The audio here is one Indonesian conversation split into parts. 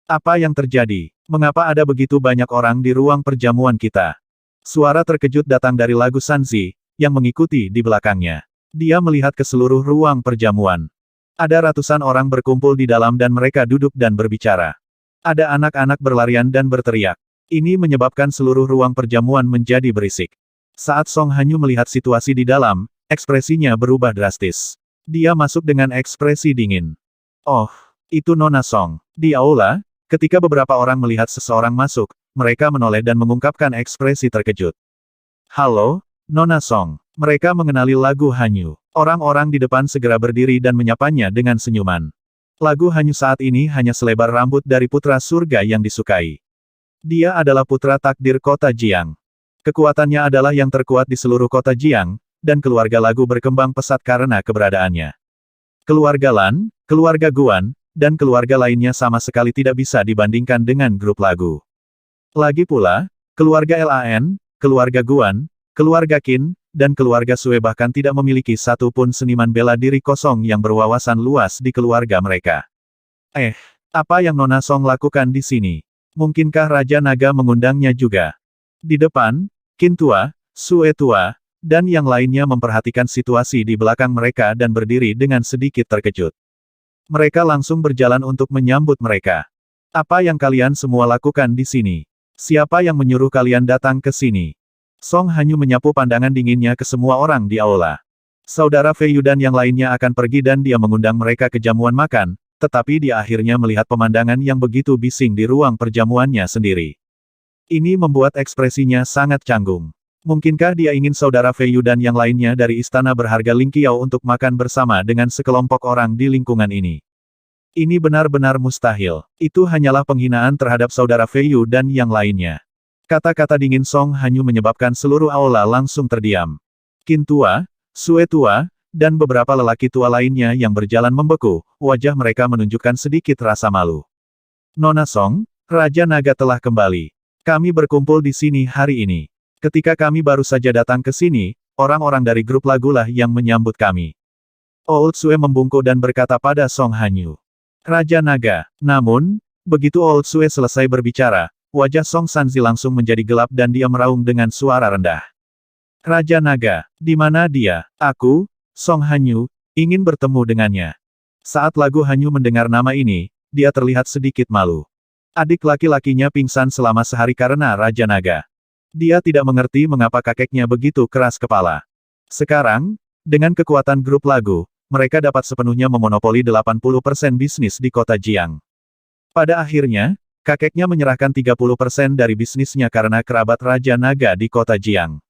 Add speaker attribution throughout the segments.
Speaker 1: Apa yang terjadi? Mengapa ada begitu banyak orang di ruang perjamuan kita? Suara terkejut datang dari Lagu Sanzi, yang mengikuti di belakangnya. Dia melihat ke seluruh ruang perjamuan. Ada ratusan orang berkumpul di dalam dan mereka duduk dan berbicara. Ada anak-anak berlarian dan berteriak. Ini menyebabkan seluruh ruang perjamuan menjadi berisik. Saat Song Hanyu melihat situasi di dalam, ekspresinya berubah drastis. Dia masuk dengan ekspresi dingin. Oh, itu Nona Song. Di aula, ketika beberapa orang melihat seseorang masuk, mereka menoleh dan mengungkapkan ekspresi terkejut. Halo, Nona Song. Mereka mengenali Lagu Hanyu. Orang-orang di depan segera berdiri dan menyapanya dengan senyuman. Lagu Hanyu saat ini hanya selebar rambut dari putra surga yang disukai. Dia adalah putra takdir kota Jiang. Kekuatannya adalah yang terkuat di seluruh kota Jiang, dan keluarga Lagu berkembang pesat karena keberadaannya. Keluarga Lan, keluarga Guan, dan keluarga lainnya sama sekali tidak bisa dibandingkan dengan grup Lagu. Lagi pula, keluarga Lan, keluarga Guan, keluarga Qin, dan keluarga Sue bahkan tidak memiliki satu pun seniman bela diri kosong yang berwawasan luas di keluarga mereka. Apa yang Nona Song lakukan di sini? Mungkinkah Raja Naga mengundangnya juga? Di depan, Qin tua, Sue tua, dan yang lainnya memperhatikan situasi di belakang mereka dan berdiri dengan sedikit terkejut. Mereka langsung berjalan untuk menyambut mereka. Apa yang kalian semua lakukan di sini? Siapa yang menyuruh kalian datang ke sini? Song Hanyu menyapu pandangan dinginnya ke semua orang di aula. Saudara Fei Yu dan yang lainnya akan pergi dan dia mengundang mereka ke jamuan makan, tetapi dia akhirnya melihat pemandangan yang begitu bising di ruang perjamuannya sendiri. Ini membuat ekspresinya sangat canggung. Mungkinkah dia ingin saudara Fei Yu dan yang lainnya dari istana berharga Ling Qiao untuk makan bersama dengan sekelompok orang di lingkungan ini? Ini benar-benar mustahil. Itu hanyalah penghinaan terhadap saudara Fei Yu dan yang lainnya. Kata-kata dingin Song Hanyu menyebabkan seluruh aula langsung terdiam. Qin tua, Sue tua, dan beberapa lelaki tua lainnya yang berjalan membeku, wajah mereka menunjukkan sedikit rasa malu. Nona Song, Raja Naga telah kembali. Kami berkumpul di sini hari ini. Ketika kami baru saja datang ke sini, orang-orang dari grup Lagulah yang menyambut kami. Old Sue membungkuk dan berkata pada Song Hanyu. Raja Naga. Namun, begitu Old Sue selesai berbicara, wajah Song Sanzi langsung menjadi gelap dan dia meraung dengan suara rendah. Raja Naga, di mana dia? Aku, Song Hanyu, ingin bertemu dengannya. Saat Lagu Hanyu mendengar nama ini, dia terlihat sedikit malu. Adik laki-lakinya pingsan selama sehari karena Raja Naga. Dia tidak mengerti mengapa kakeknya begitu keras kepala. Sekarang, dengan kekuatan grup Lagu, mereka dapat sepenuhnya memonopoli 80% bisnis di kota Jiang. Pada akhirnya, kakeknya menyerahkan 30% dari bisnisnya karena kerabat Raja Naga di kota Jiang.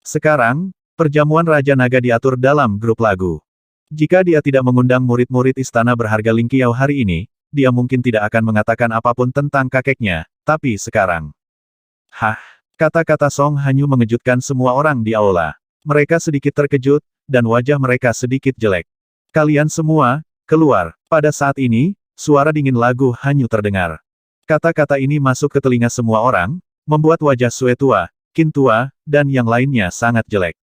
Speaker 1: Sekarang, perjamuan Raja Naga diatur dalam grup Lagu. Jika dia tidak mengundang murid-murid istana berharga Ling Qiao hari ini, dia mungkin tidak akan mengatakan apapun tentang kakeknya, tapi sekarang. Kata-kata Song Hanyu mengejutkan semua orang di aula. Mereka sedikit terkejut, dan wajah mereka sedikit jelek. Kalian semua, keluar. Pada saat ini, suara dingin Lagu Hanyu terdengar. Kata-kata ini masuk ke telinga semua orang, membuat wajah Sue tua, Qin tua, dan yang lainnya sangat jelek.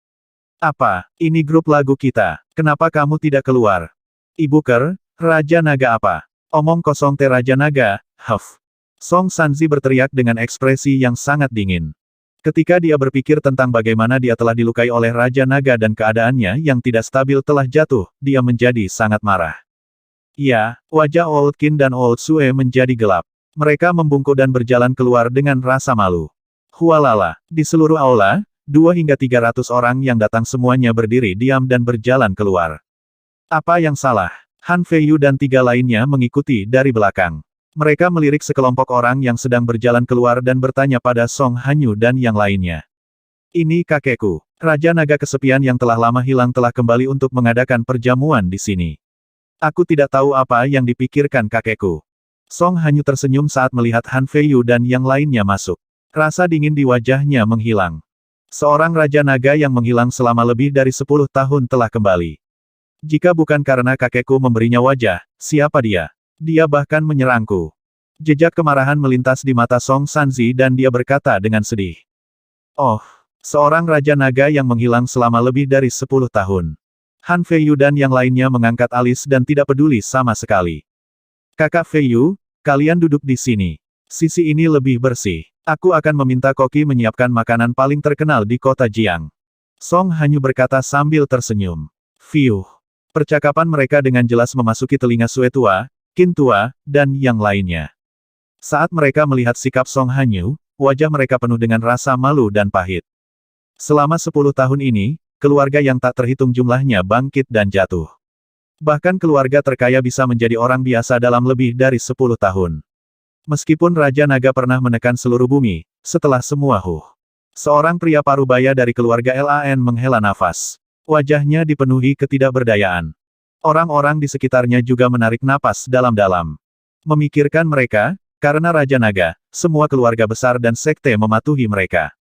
Speaker 1: Apa, ini grup Lagu kita, kenapa kamu tidak keluar? Ibu Ker, Raja Naga apa? Omong kosong te Raja Naga, Song Sanzi berteriak dengan ekspresi yang sangat dingin. Ketika dia berpikir tentang bagaimana dia telah dilukai oleh Raja Naga dan keadaannya yang tidak stabil telah jatuh, dia menjadi sangat marah. Ya, wajah Old Qin dan Old Sue menjadi gelap. Mereka membungkuk dan berjalan keluar dengan rasa malu. Hualala, di seluruh aula, 2 hingga 300 orang yang datang semuanya berdiri diam dan berjalan keluar. Apa yang salah? Han Fei Yu dan 3 lainnya mengikuti dari belakang. Mereka melirik sekelompok orang yang sedang berjalan keluar dan bertanya pada Song Hanyu dan yang lainnya. Ini kakekku. Raja Naga kesepian yang telah lama hilang telah kembali untuk mengadakan perjamuan di sini. Aku tidak tahu apa yang dipikirkan kakekku. Song Hanyu tersenyum saat melihat Han Fei Yu dan yang lainnya masuk. Rasa dingin di wajahnya menghilang. Seorang Raja Naga yang menghilang selama lebih dari 10 tahun telah kembali. Jika bukan karena kakekku memberinya wajah, siapa dia? Dia bahkan menyerangku. Jejak kemarahan melintas di mata Song Sanzi dan dia berkata dengan sedih. Oh, seorang Raja Naga yang menghilang selama lebih dari 10 tahun. Han Fei Yu dan yang lainnya mengangkat alis dan tidak peduli sama sekali. Kakak Fei Yu, Kalian duduk di sini. Sisi ini lebih bersih. Aku akan meminta Koki menyiapkan makanan paling terkenal di kota Jiang. Song Hanyu berkata sambil tersenyum. Fiuh. Percakapan mereka dengan jelas memasuki telinga Sue tua, Qin tua, dan yang lainnya. Saat mereka melihat sikap Song Hanyu, wajah mereka penuh dengan rasa malu dan pahit. Selama 10 tahun ini, keluarga yang tak terhitung jumlahnya bangkit dan jatuh. Bahkan keluarga terkaya bisa menjadi orang biasa dalam lebih dari 10 tahun. Meskipun Raja Naga pernah menekan seluruh bumi, setelah semua seorang pria parubaya dari keluarga Lan menghela nafas. Wajahnya dipenuhi ketidakberdayaan. Orang-orang di sekitarnya juga menarik napas dalam-dalam. Memikirkan mereka, karena Raja Naga, semua keluarga besar dan sekte mematuhi mereka.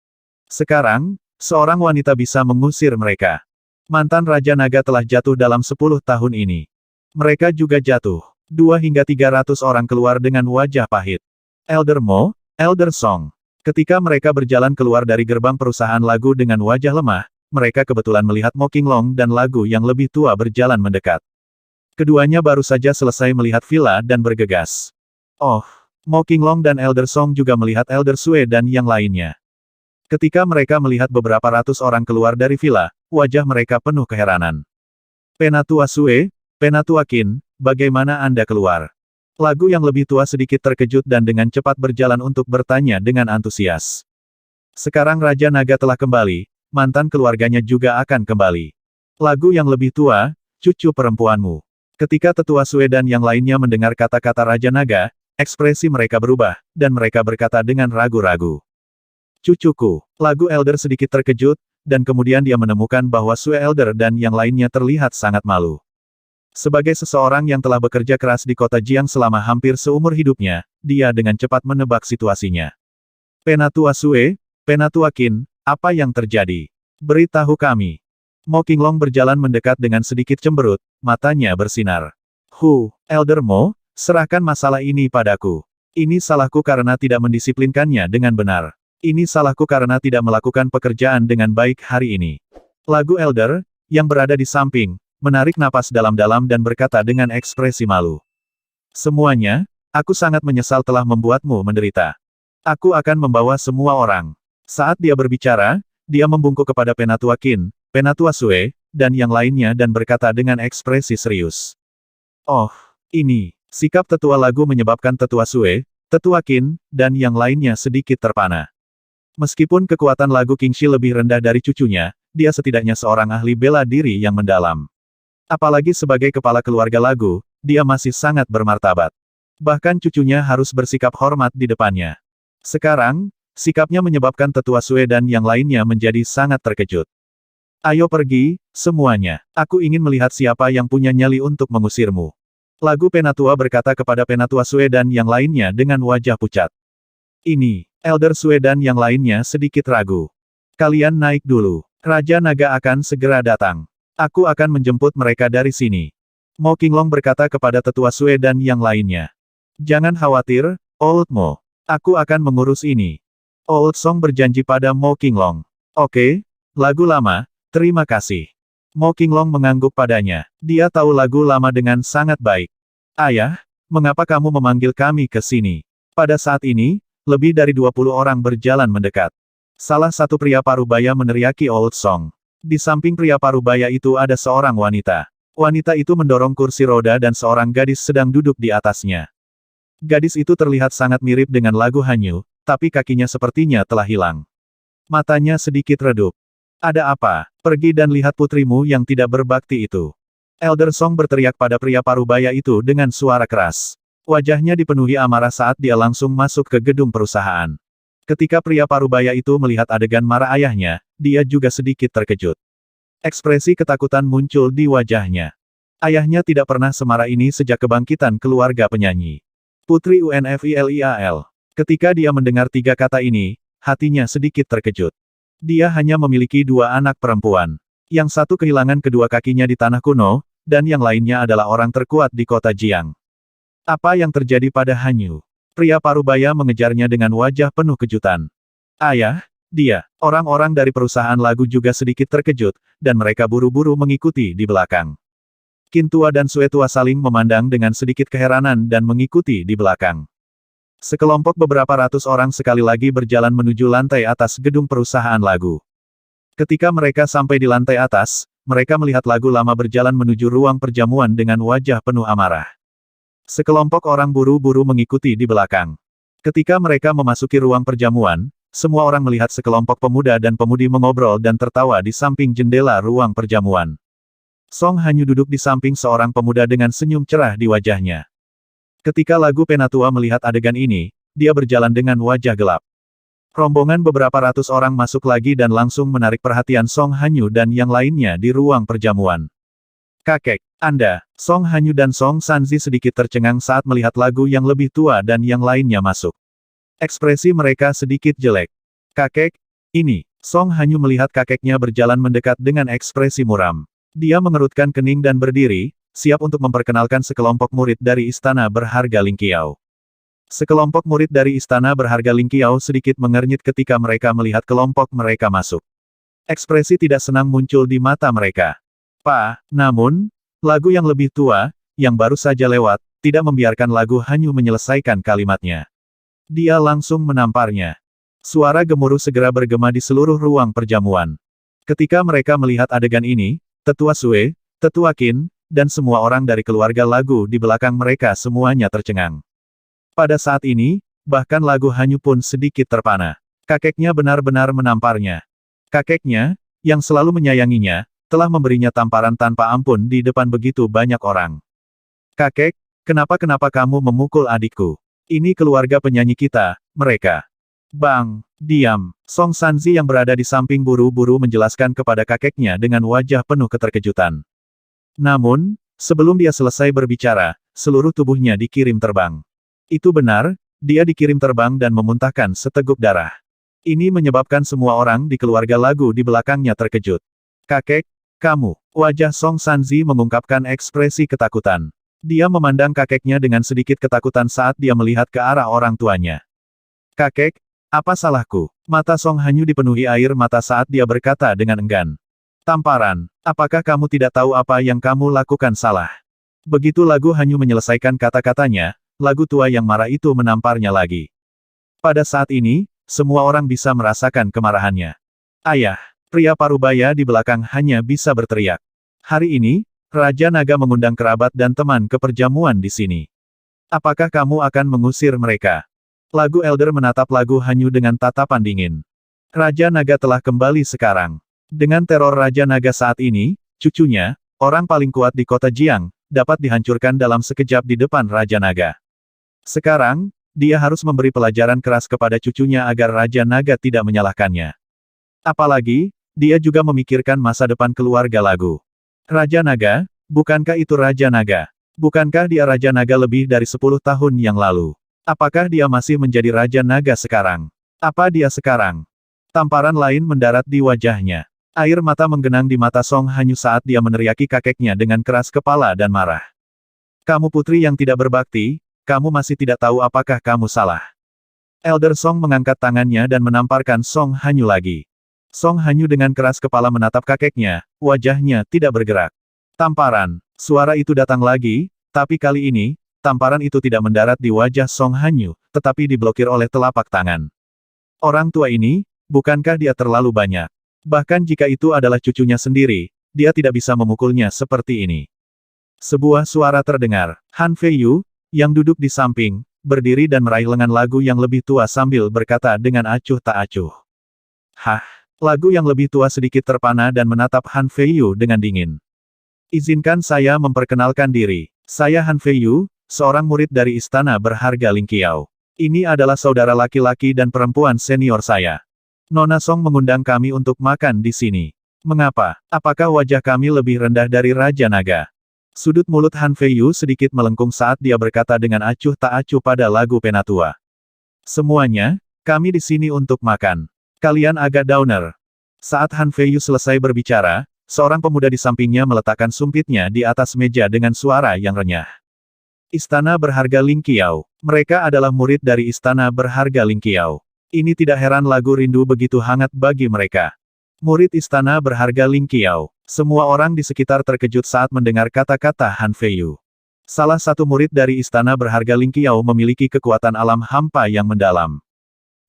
Speaker 1: Sekarang, seorang wanita bisa mengusir mereka. Mantan Raja Naga telah jatuh dalam 10 tahun ini. Mereka juga jatuh. 2 hingga 300 orang keluar dengan wajah pahit. Elder Mo, Elder Song. Ketika mereka berjalan keluar dari gerbang perusahaan lagu dengan wajah lemah, mereka kebetulan melihat Mo Qinglong dan lagu yang lebih tua berjalan mendekat. Keduanya baru saja selesai melihat villa dan bergegas. Oh, Mo Qinglong dan Elder Song juga melihat Elder Sue dan yang lainnya. Ketika mereka melihat beberapa ratus orang keluar dari villa, wajah mereka penuh keheranan. Penatua Sue, Penatua Qin, bagaimana Anda keluar? Lagu yang lebih tua sedikit terkejut dan dengan cepat berjalan untuk bertanya dengan antusias. Sekarang Raja Naga telah kembali, mantan keluarganya juga akan kembali. Lagu yang lebih tua, cucu perempuanmu. Ketika Tetua Sue dan yang lainnya mendengar kata-kata Raja Naga, ekspresi mereka berubah, dan mereka berkata dengan ragu-ragu. Cucuku, lagu Elder sedikit terkejut, dan kemudian dia menemukan bahwa Sue Elder dan yang lainnya terlihat sangat malu. Sebagai seseorang yang telah bekerja keras di kota Jiang selama hampir seumur hidupnya, dia dengan cepat menebak situasinya. Penatua Sue, Penatua Qin, apa yang terjadi? Beritahu kami. Mo Qinglong berjalan mendekat dengan sedikit cemberut, matanya bersinar. Elder Mo, serahkan masalah ini padaku. Ini salahku karena tidak mendisiplinkannya dengan benar. Ini salahku karena tidak melakukan pekerjaan dengan baik hari ini. Lagu Elder, yang berada di samping, menarik napas dalam-dalam dan berkata dengan ekspresi malu. Semuanya, aku sangat menyesal telah membuatmu menderita. Aku akan membawa semua orang. Saat dia berbicara, dia membungkuk kepada Penatua Qin, Penatua Sue, dan yang lainnya dan berkata dengan ekspresi serius. Oh, ini. Sikap tetua lagu menyebabkan Tetua Sue, Tetua Qin, dan yang lainnya sedikit terpana. Meskipun kekuatan lagu Qingxi lebih rendah dari cucunya, dia setidaknya seorang ahli bela diri yang mendalam. Apalagi sebagai kepala keluarga lagu, dia masih sangat bermartabat. Bahkan cucunya harus bersikap hormat di depannya. Sekarang, sikapnya menyebabkan Tetua Sue dan yang lainnya menjadi sangat terkejut. Ayo pergi, semuanya. Aku ingin melihat siapa yang punya nyali untuk mengusirmu. Lagu Penatua berkata kepada Penatua Sue dan yang lainnya dengan wajah pucat. Ini, Elder Sue dan yang lainnya sedikit ragu. Kalian naik dulu. Raja Naga akan segera datang. Aku akan menjemput mereka dari sini. Mo Qinglong berkata kepada Tetua Sue dan yang lainnya. Jangan khawatir, Old Mo. Aku akan mengurus ini. Old Song berjanji pada Mo Qinglong. Oke, lagu lama, terima kasih. Mo Qinglong mengangguk padanya. Dia tahu lagu lama dengan sangat baik. Ayah, mengapa kamu memanggil kami ke sini? Pada saat ini, lebih dari 20 orang berjalan mendekat. Salah satu pria parubaya meneriaki Old Song. Di samping pria parubaya itu ada seorang wanita. Wanita itu mendorong kursi roda dan seorang gadis sedang duduk di atasnya. Gadis itu terlihat sangat mirip dengan lagu Hanyu, tapi kakinya sepertinya telah hilang. Matanya sedikit redup. Ada apa? Pergi dan lihat putrimu yang tidak berbakti itu. Elder Song berteriak pada pria parubaya itu dengan suara keras. Wajahnya dipenuhi amarah saat dia langsung masuk ke gedung perusahaan. Ketika pria parubaya itu melihat adegan marah ayahnya, dia juga sedikit terkejut. Ekspresi ketakutan muncul di wajahnya. Ayahnya tidak pernah semarah ini sejak kebangkitan keluarga penyanyi. Putri UNFILIAL. Ketika dia mendengar 3 kata ini, hatinya sedikit terkejut. Dia hanya memiliki 2 anak perempuan. Yang satu kehilangan kedua kakinya di tanah kuno, dan yang lainnya adalah orang terkuat di kota Jiang. Apa yang terjadi pada Hanyu? Pria parubaya mengejarnya dengan wajah penuh kejutan. Ayah, dia. Orang-orang dari perusahaan lagu juga sedikit terkejut, dan mereka buru-buru mengikuti di belakang. Qin tua dan Sue tua saling memandang dengan sedikit keheranan dan mengikuti di belakang. Sekelompok beberapa ratus orang sekali lagi berjalan menuju lantai atas gedung perusahaan lagu. Ketika mereka sampai di lantai atas, mereka melihat lagu lama berjalan menuju ruang perjamuan dengan wajah penuh amarah. Sekelompok orang buru-buru mengikuti di belakang. Ketika mereka memasuki ruang perjamuan, semua orang melihat sekelompok pemuda dan pemudi mengobrol dan tertawa di samping jendela ruang perjamuan. Song Hanyu duduk di samping seorang pemuda dengan senyum cerah di wajahnya. Ketika lagu penatua melihat adegan ini, dia berjalan dengan wajah gelap. Rombongan beberapa ratus orang masuk lagi dan langsung menarik perhatian Song Hanyu dan yang lainnya di ruang perjamuan. Kakek, Anda, Song Hanyu dan Song Sanzi sedikit tercengang saat melihat lagu yang lebih tua dan yang lainnya masuk. Ekspresi mereka sedikit jelek. Kakek, ini, Song Hanyu melihat kakeknya berjalan mendekat dengan ekspresi muram. Dia mengerutkan kening dan berdiri, siap untuk memperkenalkan sekelompok murid dari Istana Berharga Lingqiao. Sekelompok murid dari Istana Berharga Lingqiao sedikit mengernyit ketika mereka melihat kelompok mereka masuk. Ekspresi tidak senang muncul di mata mereka. Namun, lagu yang lebih tua, yang baru saja lewat, tidak membiarkan lagu Hanyu menyelesaikan kalimatnya. Dia langsung menamparnya. Suara gemuruh segera bergema di seluruh ruang perjamuan. Ketika mereka melihat adegan ini, Tetua Sue, Tetua Qin, dan semua orang dari keluarga lagu di belakang mereka semuanya tercengang. Pada saat ini, bahkan lagu Hanyu pun sedikit terpana. Kakeknya benar-benar menamparnya. Kakeknya, yang selalu menyayanginya, telah memberinya tamparan tanpa ampun di depan begitu banyak orang. Kakek, kenapa kamu memukul adikku? Ini keluarga penyanyi kita, mereka. Bang, diam. Song Sanzi yang berada di samping buru-buru menjelaskan kepada kakeknya dengan wajah penuh keterkejutan. Namun, sebelum dia selesai berbicara, seluruh tubuhnya dikirim terbang. Itu benar, dia dikirim terbang dan memuntahkan seteguk darah. Ini menyebabkan semua orang di keluarga lagu di belakangnya terkejut. Kakek, kamu. Wajah Song Sanzi mengungkapkan ekspresi ketakutan. Dia memandang kakeknya dengan sedikit ketakutan saat dia melihat ke arah orang tuanya. Kakek, apa salahku? Mata Song Hanyu dipenuhi air mata saat dia berkata dengan enggan. Tamparan, apakah kamu tidak tahu apa yang kamu lakukan salah? Begitu lagu Hanyu menyelesaikan kata-katanya, lagu tua yang marah itu menamparnya lagi. Pada saat ini, semua orang bisa merasakan kemarahannya. Ayah, pria parubaya di belakang hanya bisa berteriak. Hari ini, Raja Naga mengundang kerabat dan teman ke perjamuan di sini. Apakah kamu akan mengusir mereka? Lagu Elder menatap lagu Hanyu dengan tatapan dingin. Raja Naga telah kembali sekarang. Dengan teror Raja Naga saat ini, cucunya, orang paling kuat di kota Jiang, dapat dihancurkan dalam sekejap di depan Raja Naga. Sekarang, dia harus memberi pelajaran keras kepada cucunya agar Raja Naga tidak menyalahkannya. Apalagi, dia juga memikirkan masa depan keluarga lagu. Raja Naga, bukankah itu Raja Naga? Bukankah dia Raja Naga lebih dari 10 tahun yang lalu? Apakah dia masih menjadi Raja Naga sekarang? Apa dia sekarang? Tamparan lain mendarat di wajahnya. Air mata menggenang di mata Song Hanyu saat dia meneriaki kakeknya dengan keras kepala dan marah. Kamu putri yang tidak berbakti, kamu masih tidak tahu apakah kamu salah. Elder Song mengangkat tangannya dan menamparkan Song Hanyu lagi. Song Hanyu dengan keras kepala menatap kakeknya, wajahnya tidak bergerak. Tamparan. Suara itu datang lagi, tapi kali ini, tamparan itu tidak mendarat di wajah Song Hanyu, tetapi diblokir oleh telapak tangan. Orang tua ini, bukankah dia terlalu banyak? Bahkan jika itu adalah cucunya sendiri, dia tidak bisa memukulnya seperti ini. Sebuah suara terdengar. Han Feiyu, yang duduk di samping, berdiri dan meraih lengan lagu yang lebih tua sambil berkata dengan acuh tak acuh. Hah? Lagu yang lebih tua sedikit terpana dan menatap Han Feiyu dengan dingin. Izinkan saya memperkenalkan diri. Saya Han Feiyu, seorang murid dari Istana Berharga Lingqiao. Ini adalah saudara laki-laki dan perempuan senior saya. Nona Song mengundang kami untuk makan di sini. Mengapa? Apakah wajah kami lebih rendah dari Raja Naga? Sudut mulut Han Feiyu sedikit melengkung saat dia berkata dengan acuh tak acuh pada lagu penatua. Semuanya, kami di sini untuk makan. Kalian agak downer. Saat Han Feiyu selesai berbicara, seorang pemuda di sampingnya meletakkan sumpitnya di atas meja dengan suara yang renyah. Istana Berharga Lingqiao. Mereka adalah murid dari Istana Berharga Lingqiao. Ini tidak heran lagu rindu begitu hangat bagi mereka. Murid Istana Berharga Lingqiao. Semua orang di sekitar terkejut saat mendengar kata-kata Han Feiyu. Salah satu murid dari istana berharga Ling Qiao memiliki kekuatan alam hampa yang mendalam.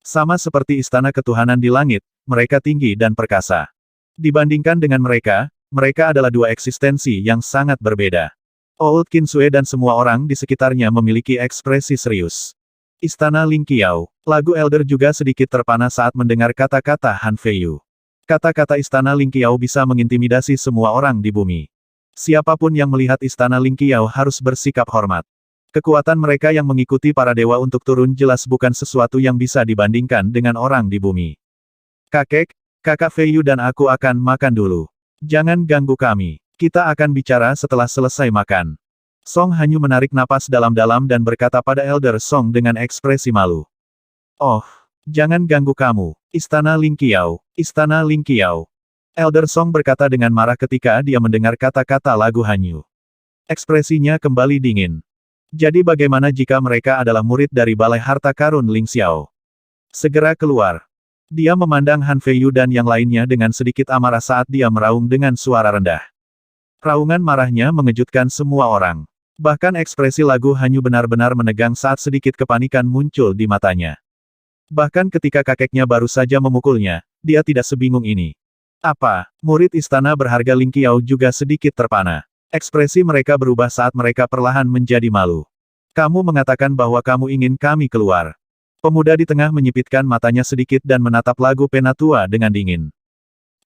Speaker 1: Sama seperti istana ketuhanan di langit, mereka tinggi dan perkasa. Dibandingkan dengan mereka, mereka adalah dua eksistensi yang sangat berbeda. Old Kinsue dan semua orang di sekitarnya memiliki ekspresi serius. Istana Ling Qiao, lagu Elder juga sedikit terpana saat mendengar kata-kata Han Feiyu. Kata-kata istana Ling Qiao bisa mengintimidasi semua orang di bumi. Siapapun yang melihat istana Ling Qiao harus bersikap hormat. Kekuatan mereka yang mengikuti para dewa untuk turun jelas bukan sesuatu yang bisa dibandingkan dengan orang di bumi. Kakak Feiyu dan aku akan makan dulu. Jangan ganggu kami. Kita akan bicara setelah selesai makan. Song Hanyu menarik napas dalam-dalam dan berkata pada Elder Song dengan ekspresi malu. Oh, jangan ganggu kamu. Istana Ling Qiao, Istana Ling Qiao. Elder Song berkata dengan marah ketika dia mendengar kata-kata lagu Hanyu. Ekspresinya kembali dingin. Jadi bagaimana jika mereka adalah murid dari Balai Harta Karun Ling Xiao? Segera keluar. Dia memandang Han Feiyu dan yang lainnya dengan sedikit amarah saat dia meraung dengan suara rendah. Raungan marahnya mengejutkan semua orang. Bahkan ekspresi lagu Hanyu benar-benar menegang saat sedikit kepanikan muncul di matanya. Bahkan ketika kakeknya baru saja memukulnya, dia tidak sebingung ini. Apa? Murid istana berharga Ling Qiao juga sedikit terpana. Ekspresi mereka berubah saat mereka perlahan menjadi malu. Kamu mengatakan bahwa kamu ingin kami keluar. Pemuda di tengah menyipitkan matanya sedikit dan menatap lagu Penatua dengan dingin.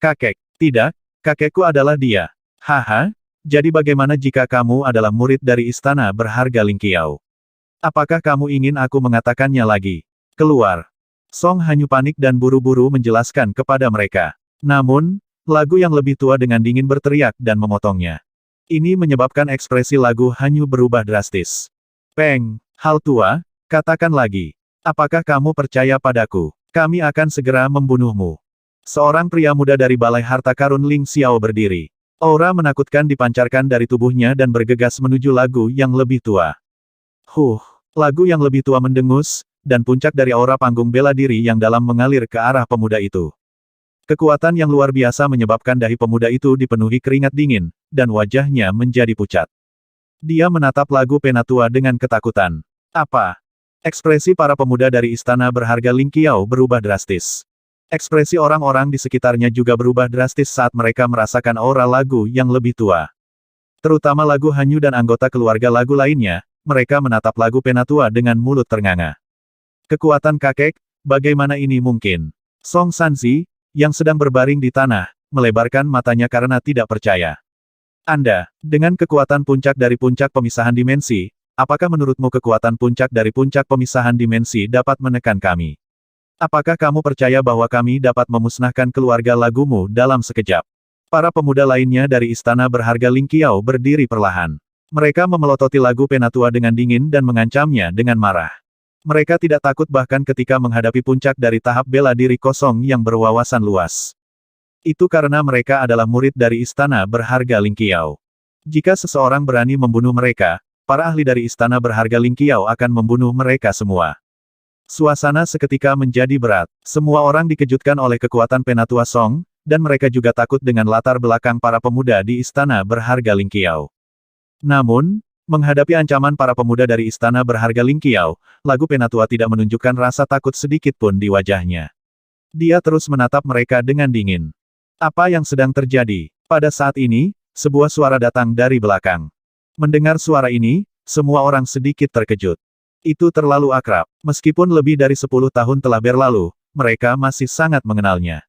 Speaker 1: Kakek, tidak, kakekku adalah dia. Haha, jadi bagaimana jika kamu adalah murid dari istana berharga Ling Qiao? Apakah kamu ingin aku mengatakannya lagi? Keluar. Song Hanyu panik dan buru-buru menjelaskan kepada mereka. Namun, lagu yang lebih tua dengan dingin berteriak dan memotongnya. Ini menyebabkan ekspresi lagu Hanyu berubah drastis. Peng, hal tua, katakan lagi. Apakah kamu percaya padaku? Kami akan segera membunuhmu. Seorang pria muda dari Balai Harta Karun Ling Xiao berdiri. Aura menakutkan dipancarkan dari tubuhnya dan bergegas menuju lagu yang lebih tua. Lagu yang lebih tua mendengus, dan puncak dari aura panggung bela diri yang dalam mengalir ke arah pemuda itu. Kekuatan yang luar biasa menyebabkan dahi pemuda itu dipenuhi keringat dingin, dan wajahnya menjadi pucat. Dia menatap lagu Penatua dengan ketakutan. Apa? Ekspresi para pemuda dari istana berharga Ling Qiao berubah drastis. Ekspresi orang-orang di sekitarnya juga berubah drastis saat mereka merasakan aura lagu yang lebih tua. Terutama lagu Hanyu dan anggota keluarga lagu lainnya, mereka menatap lagu Penatua dengan mulut ternganga. Kekuatan kakek, bagaimana ini mungkin? Song Sanzi, yang sedang berbaring di tanah, melebarkan matanya karena tidak percaya. Anda, dengan kekuatan puncak dari puncak pemisahan dimensi, apakah menurutmu kekuatan puncak dari puncak pemisahan dimensi dapat menekan kami? Apakah kamu percaya bahwa kami dapat memusnahkan keluarga lagumu dalam sekejap? Para pemuda lainnya dari istana berharga Ling Qiao berdiri perlahan. Mereka memelototi lagu Penatua dengan dingin dan mengancamnya dengan marah. Mereka tidak takut bahkan ketika menghadapi puncak dari tahap bela diri kosong yang berwawasan luas. Itu karena mereka adalah murid dari istana berharga Ling Qiao. Jika seseorang berani membunuh mereka, para ahli dari istana berharga Ling Qiao akan membunuh mereka semua. Suasana seketika menjadi berat. Semua orang dikejutkan oleh kekuatan Penatua Song, dan mereka juga takut dengan latar belakang para pemuda di istana berharga Ling Qiao. Namun, menghadapi ancaman para pemuda dari istana berharga Ling Qiao, lagu Penatua tidak menunjukkan rasa takut sedikit pun di wajahnya. Dia terus menatap mereka dengan dingin. Apa yang sedang terjadi? Pada saat ini, sebuah suara datang dari belakang. Mendengar suara ini, semua orang sedikit terkejut. Itu terlalu akrab. Meskipun lebih dari 10 tahun telah berlalu, mereka masih sangat mengenalnya.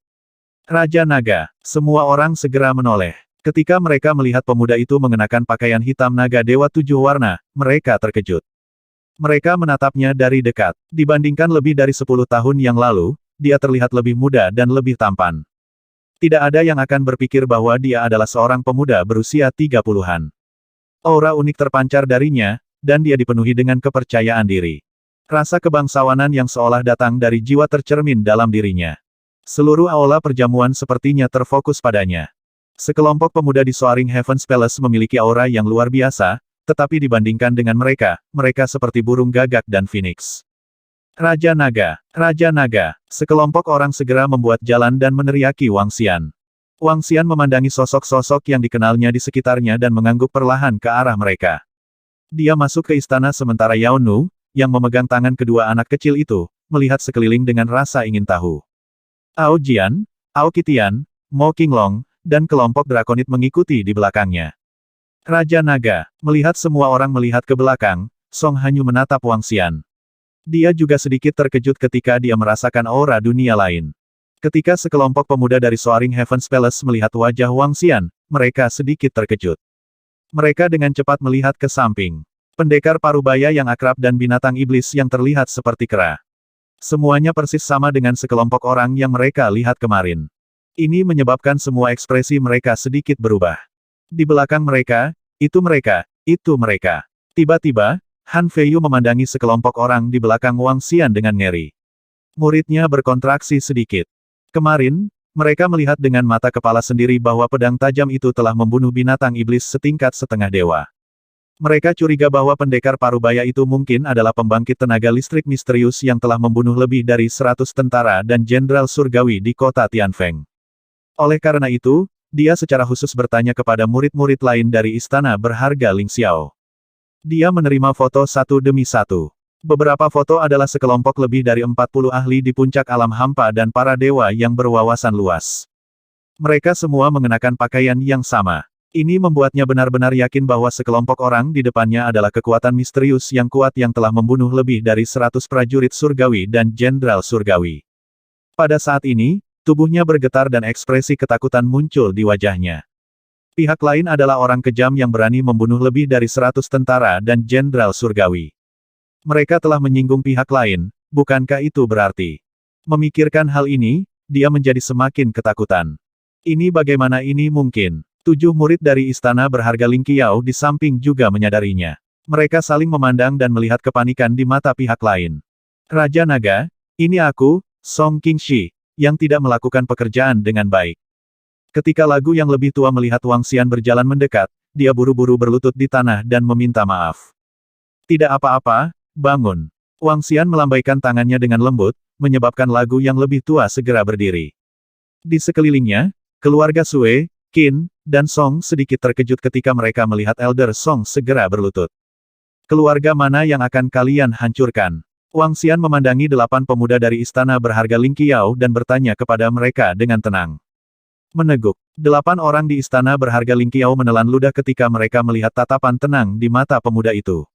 Speaker 1: Raja Naga. Semua orang segera menoleh. Ketika mereka melihat pemuda itu mengenakan pakaian hitam naga Dewa 7 warna, mereka terkejut. Mereka menatapnya dari dekat. Dibandingkan lebih dari 10 tahun yang lalu, dia terlihat lebih muda dan lebih tampan. Tidak ada yang akan berpikir bahwa dia adalah seorang pemuda berusia 30-an. Aura unik terpancar darinya, dan dia dipenuhi dengan kepercayaan diri. Rasa kebangsawanan yang seolah datang dari jiwa tercermin dalam dirinya. Seluruh aula perjamuan sepertinya terfokus padanya. Sekelompok pemuda di Soaring Heaven's Palace memiliki aura yang luar biasa, tetapi dibandingkan dengan mereka, mereka seperti burung gagak dan phoenix. Raja Naga, Raja Naga, sekelompok orang segera membuat jalan dan meneriaki Wang Xian. Wang Xian memandangi sosok-sosok yang dikenalnya di sekitarnya dan mengangguk perlahan ke arah mereka. Dia masuk ke istana sementara Yao Nu, yang memegang tangan kedua anak kecil itu, melihat sekeliling dengan rasa ingin tahu. Ao Jian, Ao Qitian, Mo Qinglong, dan kelompok drakonit mengikuti di belakangnya. Raja Naga, melihat semua orang melihat ke belakang, Song Hanyu menatap Wang Xian. Dia juga sedikit terkejut ketika dia merasakan aura dunia lain. Ketika sekelompok pemuda dari Soaring Heaven's Palace melihat wajah Wang Xian, mereka sedikit terkejut. Mereka dengan cepat melihat ke samping. Pendekar parubaya yang akrab dan binatang iblis yang terlihat seperti kera. Semuanya persis sama dengan sekelompok orang yang mereka lihat kemarin. Ini menyebabkan semua ekspresi mereka sedikit berubah. Di belakang mereka, itu mereka, itu mereka. Tiba-tiba, Han Feiyu memandangi sekelompok orang di belakang Wang Xian dengan ngeri. Muridnya berkontraksi sedikit. Kemarin, mereka melihat dengan mata kepala sendiri bahwa pedang tajam itu telah membunuh binatang iblis setingkat setengah dewa. Mereka curiga bahwa pendekar parubaya itu mungkin adalah pembangkit tenaga listrik misterius yang telah membunuh lebih dari 100 tentara dan jenderal surgawi di kota Tianfeng. Oleh karena itu, dia secara khusus bertanya kepada murid-murid lain dari istana berharga Ling Xiao. Dia menerima foto satu demi satu. Beberapa foto adalah sekelompok lebih dari 40 ahli di puncak alam hampa dan para dewa yang berwawasan luas. Mereka semua mengenakan pakaian yang sama. Ini membuatnya benar-benar yakin bahwa sekelompok orang di depannya adalah kekuatan misterius yang kuat yang telah membunuh lebih dari 100 prajurit surgawi dan jenderal surgawi. Pada saat ini, tubuhnya bergetar dan ekspresi ketakutan muncul di wajahnya. Pihak lain adalah orang kejam yang berani membunuh lebih dari 100 tentara dan jenderal surgawi. Mereka telah menyinggung pihak lain, bukankah itu berarti? Memikirkan hal ini, dia menjadi semakin ketakutan. Ini bagaimana ini mungkin? 7 murid dari istana berharga Ling Qiao di samping juga menyadarinya. Mereka saling memandang dan melihat kepanikan di mata pihak lain. Raja Naga, ini aku, Song Qingxi, yang tidak melakukan pekerjaan dengan baik. Ketika lagu yang lebih tua melihat Wang Xian berjalan mendekat, dia buru-buru berlutut di tanah dan meminta maaf. Tidak apa-apa, bangun. Wang Xian melambaikan tangannya dengan lembut, menyebabkan lagu yang lebih tua segera berdiri. Di sekelilingnya, keluarga Sue, Qin, dan Song sedikit terkejut ketika mereka melihat Elder Song segera berlutut. Keluarga mana yang akan kalian hancurkan? Wang Xian memandangi 8 pemuda dari istana berharga Ling Qiao dan bertanya kepada mereka dengan tenang. Meneguk. 8 orang di istana berharga Ling Qiao menelan ludah ketika mereka melihat tatapan tenang di mata pemuda itu.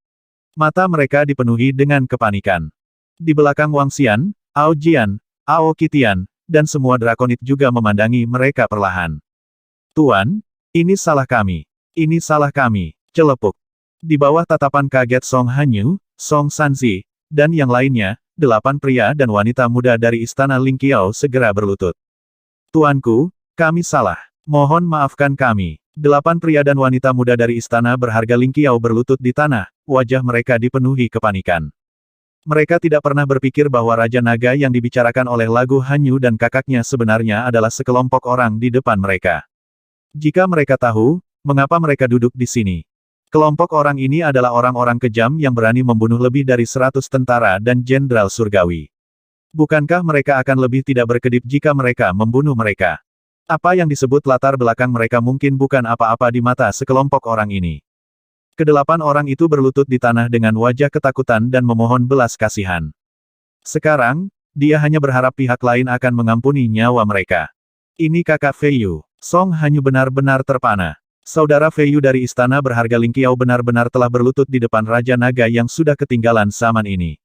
Speaker 1: Mata mereka dipenuhi dengan kepanikan. Di belakang Wang Xian, Ao Jian, Ao Qitian, dan semua drakonit juga memandangi mereka perlahan. Tuan, ini salah kami. Ini salah kami. Celepuk. Di bawah tatapan kaget Song Hanyu, Song Sanzi, dan yang lainnya, 8 pria dan wanita muda dari istana Ling Qiao segera berlutut. Tuanku, kami salah. Mohon maafkan kami. 8 pria dan wanita muda dari istana berharga Ling Qiao berlutut di tanah, wajah mereka dipenuhi kepanikan. Mereka tidak pernah berpikir bahwa Raja Naga yang dibicarakan oleh Lagu Hanyu dan kakaknya sebenarnya adalah sekelompok orang di depan mereka. Jika mereka tahu, mengapa mereka duduk di sini? Kelompok orang ini adalah orang-orang kejam yang berani membunuh lebih dari 100 tentara dan jenderal surgawi. Bukankah mereka akan lebih tidak berkedip jika mereka membunuh mereka? Apa yang disebut latar belakang mereka mungkin bukan apa-apa di mata sekelompok orang ini. Kedelapan orang itu berlutut di tanah dengan wajah ketakutan dan memohon belas kasihan. Sekarang, dia hanya berharap pihak lain akan mengampuni nyawa mereka. Ini kakak Feiyu. Song Hanyu benar-benar terpana. Saudara Feiyu dari istana berharga Ling Qiao benar-benar telah berlutut di depan Raja Naga yang sudah ketinggalan zaman ini.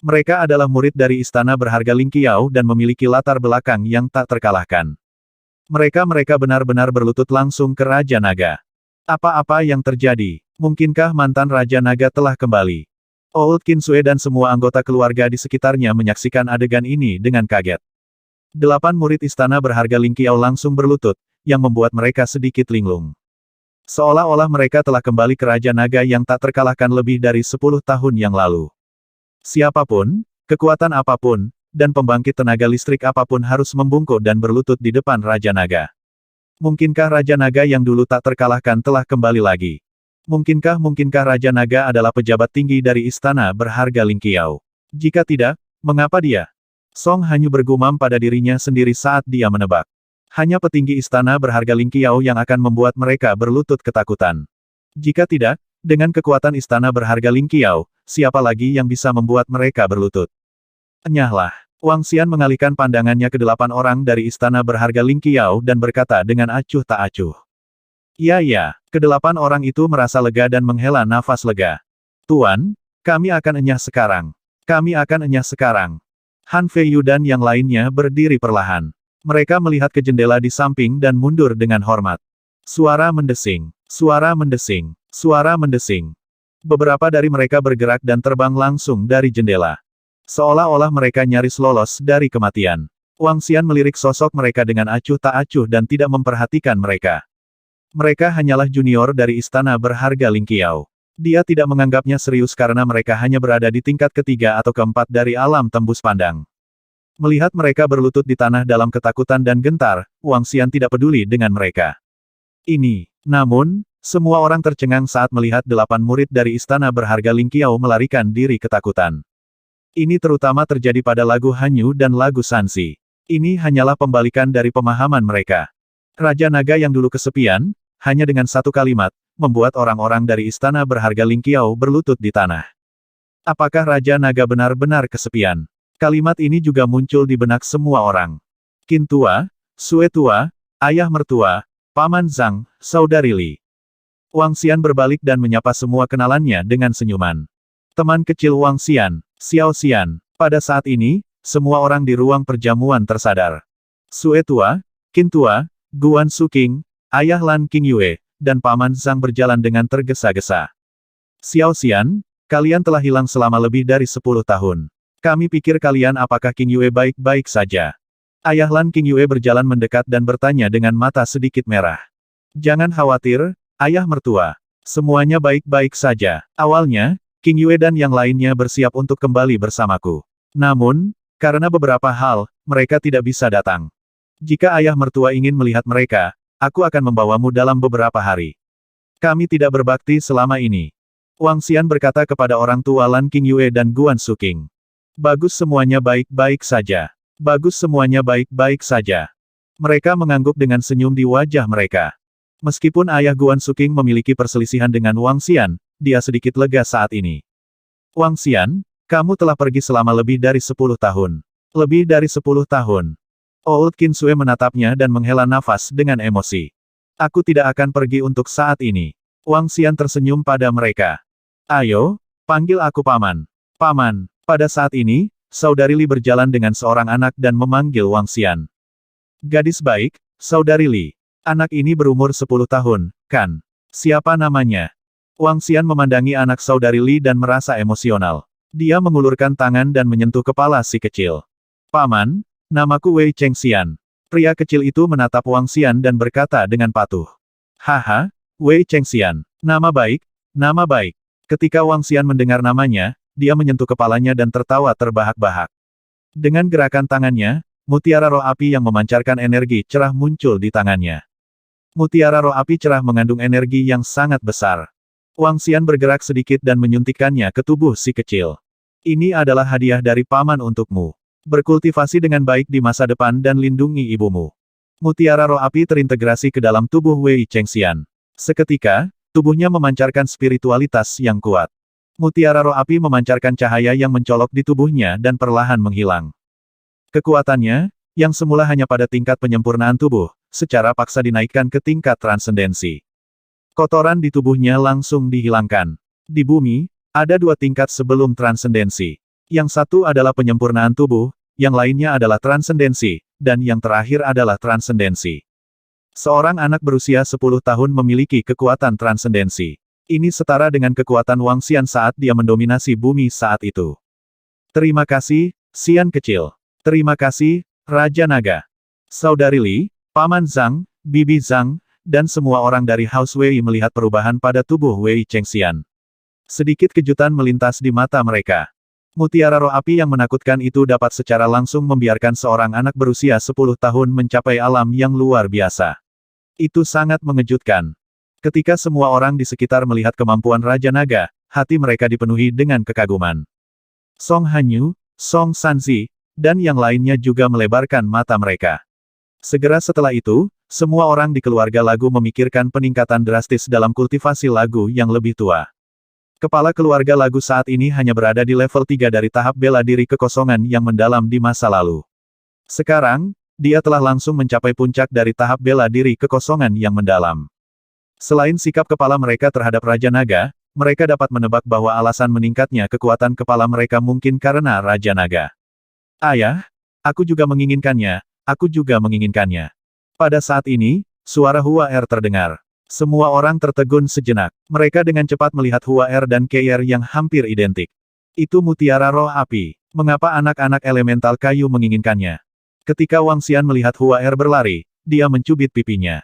Speaker 1: Mereka adalah murid dari istana berharga Ling Qiao dan memiliki latar belakang yang tak terkalahkan. Mereka benar-benar berlutut langsung ke Raja Naga. Apa-apa yang terjadi? Mungkinkah mantan Raja Naga telah kembali? Old Qin Sue dan semua anggota keluarga di sekitarnya menyaksikan adegan ini dengan kaget. 8 murid istana berharga Ling Qiao langsung berlutut, yang membuat mereka sedikit linglung. Seolah-olah mereka telah kembali ke Raja Naga yang tak terkalahkan lebih dari 10 tahun yang lalu. Siapapun, kekuatan apapun, dan pembangkit tenaga listrik apapun harus membungkuk dan berlutut di depan Raja Naga. Mungkinkah Raja Naga yang dulu tak terkalahkan telah kembali lagi? Mungkinkah Raja Naga adalah pejabat tinggi dari istana berharga Ling Qiao? Jika tidak, mengapa dia? Song Hanyu bergumam pada dirinya sendiri saat dia menebak. Hanya petinggi istana berharga Ling Qiao yang akan membuat mereka berlutut ketakutan. Jika tidak, Dengan kekuatan istana berharga Ling Qiao, siapa lagi yang bisa membuat mereka berlutut? Enyahlah. Wang Xian mengalihkan pandangannya ke 8 orang dari istana berharga Ling Qiao dan berkata dengan acuh tak acuh. Ya, ke-8 orang itu merasa lega dan menghela nafas lega. Tuan, kami akan enyah sekarang. Kami akan enyah sekarang. Han Feiyu dan yang lainnya berdiri perlahan. Mereka melihat ke jendela di samping dan mundur dengan hormat. Suara mendesing. Suara mendesing. Suara mendesing. Beberapa dari mereka bergerak dan terbang langsung dari jendela. Seolah-olah mereka nyaris lolos dari kematian. Wang Xian melirik sosok mereka dengan acuh tak acuh dan tidak memperhatikan mereka. Mereka hanyalah junior dari istana berharga Ling Qiao. Dia tidak menganggapnya serius karena mereka hanya berada di tingkat ketiga atau keempat dari alam tembus pandang. Melihat mereka berlutut di tanah dalam ketakutan dan gentar, Wang Xian tidak peduli dengan mereka. Namun, semua orang tercengang saat melihat 8 murid dari istana berharga Ling Qiao melarikan diri ketakutan. Ini terutama terjadi pada lagu Hanyu dan lagu Sanzi. Ini hanyalah pembalikan dari pemahaman mereka. Raja Naga yang dulu kesepian, hanya dengan satu kalimat, membuat orang-orang dari istana berharga Ling Qiao berlutut di tanah. Apakah Raja Naga benar-benar kesepian? Kalimat ini juga muncul di benak semua orang. Qin tua, Sue tua, ayah mertua, Paman Zhang, saudari Li. Wang Xian berbalik dan menyapa semua kenalannya dengan senyuman. Teman kecil Wang Xian, Xiao Xian. Pada saat ini, semua orang di ruang perjamuan tersadar. Sue tua, Qin tua, Guan Suking, ayah Lan Qingyue, dan Paman Zhang berjalan dengan tergesa-gesa. Xiao Xian, kalian telah hilang selama lebih dari 10 tahun. Kami pikir kalian apakah Qingyue baik-baik saja. Ayah Lan Qingyue berjalan mendekat dan bertanya dengan mata sedikit merah. Jangan khawatir, ayah mertua. Semuanya baik-baik saja. Awalnya, Qingyue dan yang lainnya bersiap untuk kembali bersamaku. Namun, karena beberapa hal, mereka tidak bisa datang. Jika ayah mertua ingin melihat mereka, aku akan membawamu dalam beberapa hari. Kami tidak berbakti selama ini. Wang Xian berkata kepada orang tua Lan Qingyue dan Guan Suking. Bagus semuanya baik-baik saja. Bagus semuanya baik-baik saja. Mereka mengangguk dengan senyum di wajah mereka. Meskipun ayah Guan Suking memiliki perselisihan dengan Wang Xian, dia sedikit lega saat ini. Wang Xian, kamu telah pergi selama lebih dari 10 tahun. Lebih dari 10 tahun. Old Qin Sue menatapnya dan menghela nafas dengan emosi. Aku tidak akan pergi untuk saat ini. Wang Xian tersenyum pada mereka. Ayo, panggil aku Paman. Paman, pada saat ini, saudari Li berjalan dengan seorang anak dan memanggil Wang Xian. Gadis baik, saudari Li. Anak ini berumur 10 tahun, kan? Siapa namanya? Wang Xian memandangi anak saudari Li dan merasa emosional. Dia mengulurkan tangan dan menyentuh kepala si kecil. Paman, namaku Wei Chengxian. Pria kecil itu menatap Wang Xian dan berkata dengan patuh. Haha, Wei Chengxian. Nama baik, nama baik. Ketika Wang Xian mendengar namanya, dia menyentuh kepalanya dan tertawa terbahak-bahak. Dengan gerakan tangannya, mutiara roh api yang memancarkan energi cerah muncul di tangannya. Mutiara roh api cerah mengandung energi yang sangat besar. Wang Xian bergerak sedikit dan menyuntikkannya ke tubuh si kecil. Ini adalah hadiah dari Paman untukmu. Berkultivasi dengan baik di masa depan dan lindungi ibumu. Mutiara roh api terintegrasi ke dalam tubuh Wei Chengxian. Seketika, tubuhnya memancarkan spiritualitas yang kuat. Mutiara roh api memancarkan cahaya yang mencolok di tubuhnya dan perlahan menghilang. Kekuatannya, yang semula hanya pada tingkat penyempurnaan tubuh, secara paksa dinaikkan ke tingkat transendensi. Kotoran di tubuhnya langsung dihilangkan. Di bumi, ada 2 tingkat sebelum transendensi. Yang satu adalah penyempurnaan tubuh, yang lainnya adalah transendensi, dan yang terakhir adalah transendensi. Seorang anak berusia 10 tahun memiliki kekuatan transendensi. Ini setara dengan kekuatan Wang Xian saat dia mendominasi bumi saat itu. Terima kasih, Xian kecil. Terima kasih, Raja Naga. Saudari Li, Paman Zhang, Bibi Zhang, dan semua orang dari House Wei melihat perubahan pada tubuh Wei Chengxian. Sedikit kejutan melintas di mata mereka. Mutiara roh api yang menakutkan itu dapat secara langsung membiarkan seorang anak berusia 10 tahun mencapai alam yang luar biasa. Itu sangat mengejutkan. Ketika semua orang di sekitar melihat kemampuan Raja Naga, hati mereka dipenuhi dengan kekaguman. Song Hanyu, Song Sanzi, dan yang lainnya juga melebarkan mata mereka. Segera setelah itu, semua orang di keluarga Lagu memikirkan peningkatan drastis dalam kultivasi Lagu yang lebih tua. Kepala keluarga Lagu saat ini hanya berada di level 3 dari tahap bela diri kekosongan yang mendalam di masa lalu. Sekarang, dia telah langsung mencapai puncak dari tahap bela diri kekosongan yang mendalam. Selain sikap kepala mereka terhadap Raja Naga, mereka dapat menebak bahwa alasan meningkatnya kekuatan kepala mereka mungkin karena Raja Naga. Ayah, aku juga menginginkannya, aku juga menginginkannya. Pada saat ini, suara Hua Er terdengar. Semua orang tertegun sejenak. Mereka dengan cepat melihat Hua Er dan Keier yang hampir identik. Itu mutiara roh api. Mengapa anak-anak elemental kayu menginginkannya? Ketika Wang Xian melihat Hua Er berlari, dia mencubit pipinya.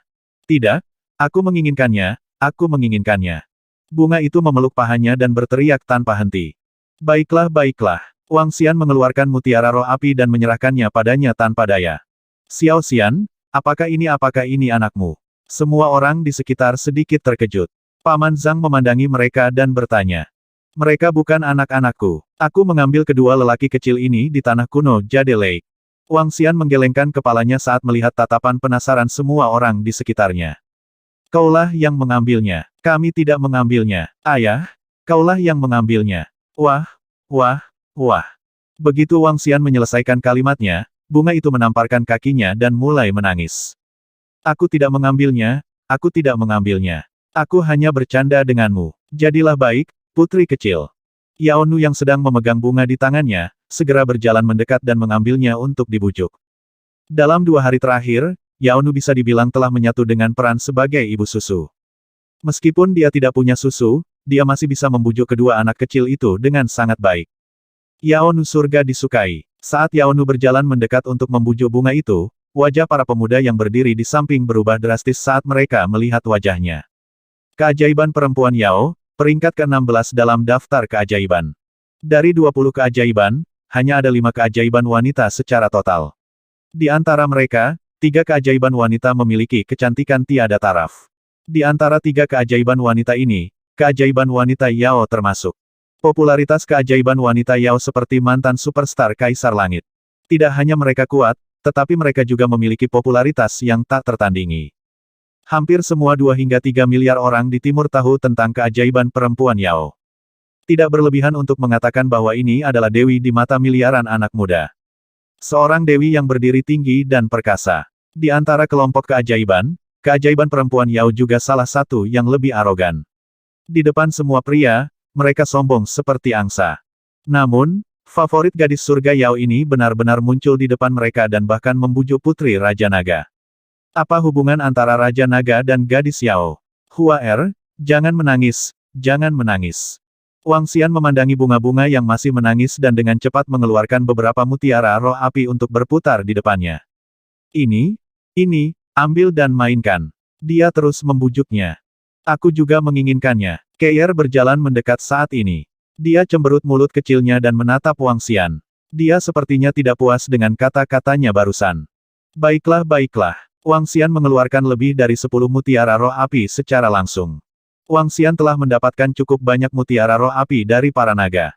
Speaker 1: Tidak, aku menginginkannya, aku menginginkannya. Bunga itu memeluk pahanya dan berteriak tanpa henti. Baiklah, baiklah. Wang Xian mengeluarkan mutiara roh api dan menyerahkannya padanya tanpa daya. Xiao Xian, apakah ini anakmu? Semua orang di sekitar sedikit terkejut. Paman Zhang memandangi mereka dan bertanya. Mereka bukan anak-anakku. Aku mengambil kedua lelaki kecil ini di tanah kuno Jade Lake. Wang Xian menggelengkan kepalanya saat melihat tatapan penasaran semua orang di sekitarnya. Kaulah yang mengambilnya. Kami tidak mengambilnya. Ayah, kaulah yang mengambilnya. Wah, wah, wah. Begitu Wang Xian menyelesaikan kalimatnya, bunga itu menamparkan kakinya dan mulai menangis. Aku tidak mengambilnya, aku tidak mengambilnya. Aku hanya bercanda denganmu. Jadilah baik, putri kecil. Yao Nu yang sedang memegang bunga di tangannya, segera berjalan mendekat dan mengambilnya untuk dibujuk. Dalam 2 hari terakhir, Yao Nu bisa dibilang telah menyatu dengan peran sebagai ibu susu. Meskipun dia tidak punya susu, dia masih bisa membujuk kedua anak kecil itu dengan sangat baik. Yao Nu surga disukai. Saat Yao Nu berjalan mendekat untuk membujuk bunga itu, wajah para pemuda yang berdiri di samping berubah drastis saat mereka melihat wajahnya. Keajaiban perempuan Yao, peringkat ke-16 dalam daftar keajaiban. Dari 20 keajaiban, hanya ada 5 keajaiban wanita secara total. Di antara mereka, 3 keajaiban wanita memiliki kecantikan tiada taraf. Di antara 3 keajaiban wanita ini, keajaiban wanita Yao termasuk. Popularitas keajaiban wanita Yao seperti mantan superstar Kaisar Langit. Tidak hanya mereka kuat, tetapi mereka juga memiliki popularitas yang tak tertandingi. Hampir semua 2 hingga 3 miliar orang di timur tahu tentang keajaiban perempuan Yao. Tidak berlebihan untuk mengatakan bahwa ini adalah dewi di mata miliaran anak muda. Seorang dewi yang berdiri tinggi dan perkasa. Di antara kelompok keajaiban perempuan Yao juga salah satu yang lebih arogan. Di depan semua pria, mereka sombong seperti angsa. Namun, favorit gadis surga Yao ini benar-benar muncul di depan mereka dan bahkan membujuk putri Raja Naga. Apa hubungan antara Raja Naga dan gadis Yao? Hua Er, jangan menangis, jangan menangis. Wang Xian memandangi bunga-bunga yang masih menangis dan dengan cepat mengeluarkan beberapa mutiara roh api untuk berputar di depannya. Ini, ambil dan mainkan. Dia terus membujuknya. Aku juga menginginkannya. Keier berjalan mendekat saat ini. Dia cemberut mulut kecilnya dan menatap Wang Xian. Dia sepertinya tidak puas dengan kata-katanya barusan. Baiklah, baiklah. Wang Xian mengeluarkan lebih dari 10 mutiara roh api secara langsung. Wang Xian telah mendapatkan cukup banyak mutiara roh api dari para naga.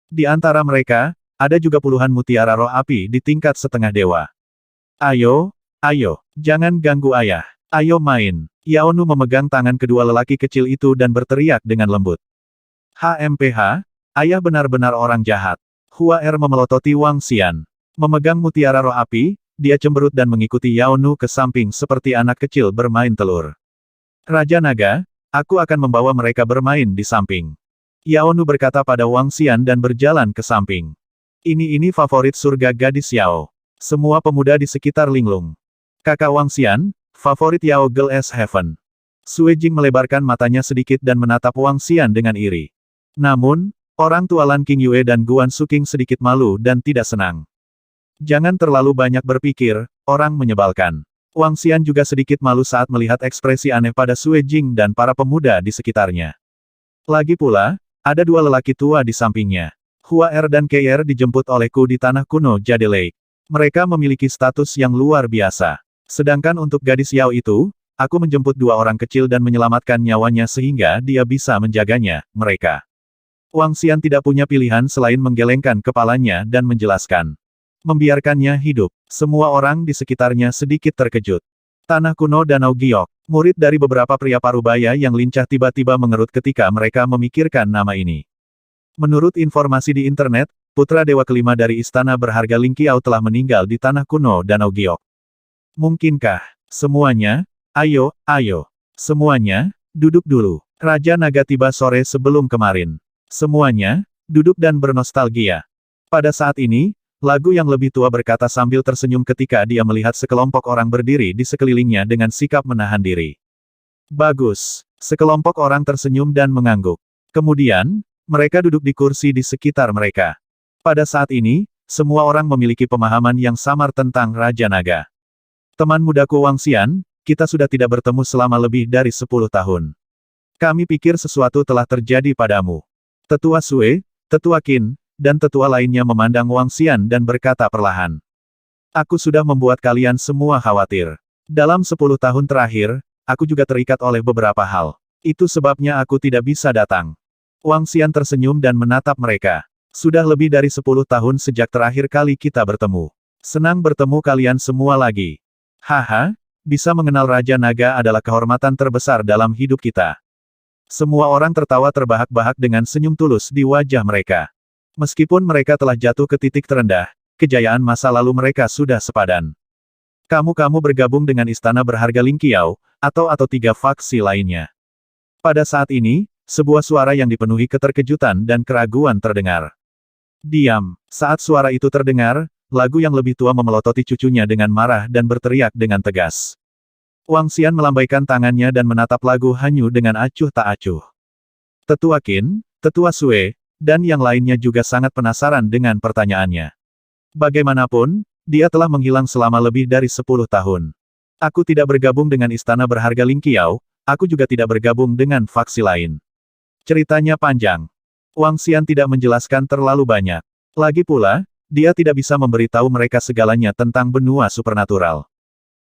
Speaker 1: Di antara mereka, ada juga puluhan mutiara roh api di tingkat setengah dewa. Ayo, jangan ganggu ayah. Ayo main. Yao Nu memegang tangan kedua lelaki kecil itu dan berteriak dengan lembut. HMPH, ayah benar-benar orang jahat. Hua Er memelototi Wang Xian. Memegang mutiara roh api, dia cemberut dan mengikuti Yao Nu ke samping seperti anak kecil bermain telur. Raja Naga, aku akan membawa mereka bermain di samping. Yao Nu berkata pada Wang Xian dan berjalan ke samping. Ini favorit surga gadis Yao. Semua pemuda di sekitar linglung. Kakak Wang Xian, favorit Yao Girl S Heaven. Sue Jing melebarkan matanya sedikit dan menatap Wang Xian dengan iri. Namun, orang tua Lan Qingyue dan Guan Suking sedikit malu dan tidak senang. Jangan terlalu banyak berpikir, orang menyebalkan. Wang Xian juga sedikit malu saat melihat ekspresi aneh pada Sue Jing dan para pemuda di sekitarnya. Lagi pula, ada 2 lelaki tua di sampingnya. Hua Er dan Keier dijemput olehku di tanah kuno Jade Lake. Mereka memiliki status yang luar biasa. Sedangkan untuk gadis Yao itu, aku menjemput 2 orang kecil dan menyelamatkan nyawanya sehingga dia bisa menjaganya, mereka. Wang Xian tidak punya pilihan selain menggelengkan kepalanya dan menjelaskan. Membiarkannya hidup. Semua orang di sekitarnya sedikit terkejut. Tanah kuno Danau Giok. Murid dari beberapa pria parubaya yang lincah tiba-tiba mengerut ketika mereka memikirkan nama ini. Menurut informasi di internet, putra dewa kelima dari istana berharga Ling Qiao telah meninggal di tanah kuno Danau Giok. Mungkinkah semuanya? Ayo, ayo. Semuanya, duduk dulu. Raja Naga tiba sore sebelum kemarin. Semuanya, duduk dan bernostalgia. Pada saat ini, lagu yang lebih tua berkata sambil tersenyum ketika dia melihat sekelompok orang berdiri di sekelilingnya dengan sikap menahan diri. Bagus. Sekelompok orang tersenyum dan mengangguk. Kemudian, mereka duduk di kursi di sekitar mereka. Pada saat ini, semua orang memiliki pemahaman yang samar tentang Raja Naga. Teman mudaku Wang Xian, kita sudah tidak bertemu selama lebih dari 10 tahun. Kami pikir sesuatu telah terjadi padamu. Tetua Sue, Tetua Qin, dan tetua lainnya memandang Wang Xian dan berkata perlahan. Aku sudah membuat kalian semua khawatir. Dalam 10 tahun terakhir, aku juga terikat oleh beberapa hal. Itu sebabnya aku tidak bisa datang. Wang Xian tersenyum dan menatap mereka. Sudah lebih dari 10 tahun sejak terakhir kali kita bertemu. Senang bertemu kalian semua lagi. Haha, bisa mengenal Raja Naga adalah kehormatan terbesar dalam hidup kita. Semua orang tertawa terbahak-bahak dengan senyum tulus di wajah mereka. Meskipun mereka telah jatuh ke titik terendah, kejayaan masa lalu mereka sudah sepadan. Kamu bergabung dengan istana berharga Ling Qiao, atau 3 faksi lainnya. Pada saat ini, sebuah suara yang dipenuhi keterkejutan dan keraguan terdengar. Diam. Saat suara itu terdengar, lagu yang lebih tua memelototi cucunya dengan marah dan berteriak dengan tegas. Wang Xian melambaikan tangannya dan menatap lagu Hanyu dengan acuh tak acuh. Tetua Qin, Tetua Sue, dan yang lainnya juga sangat penasaran dengan pertanyaannya. Bagaimanapun, dia telah menghilang selama lebih dari 10 tahun. Aku tidak bergabung dengan istana berharga Ling Qiao, aku juga tidak bergabung dengan faksi lain. Ceritanya panjang. Wang Xian tidak menjelaskan terlalu banyak. Lagi pula, dia tidak bisa memberitahu mereka segalanya tentang benua supernatural.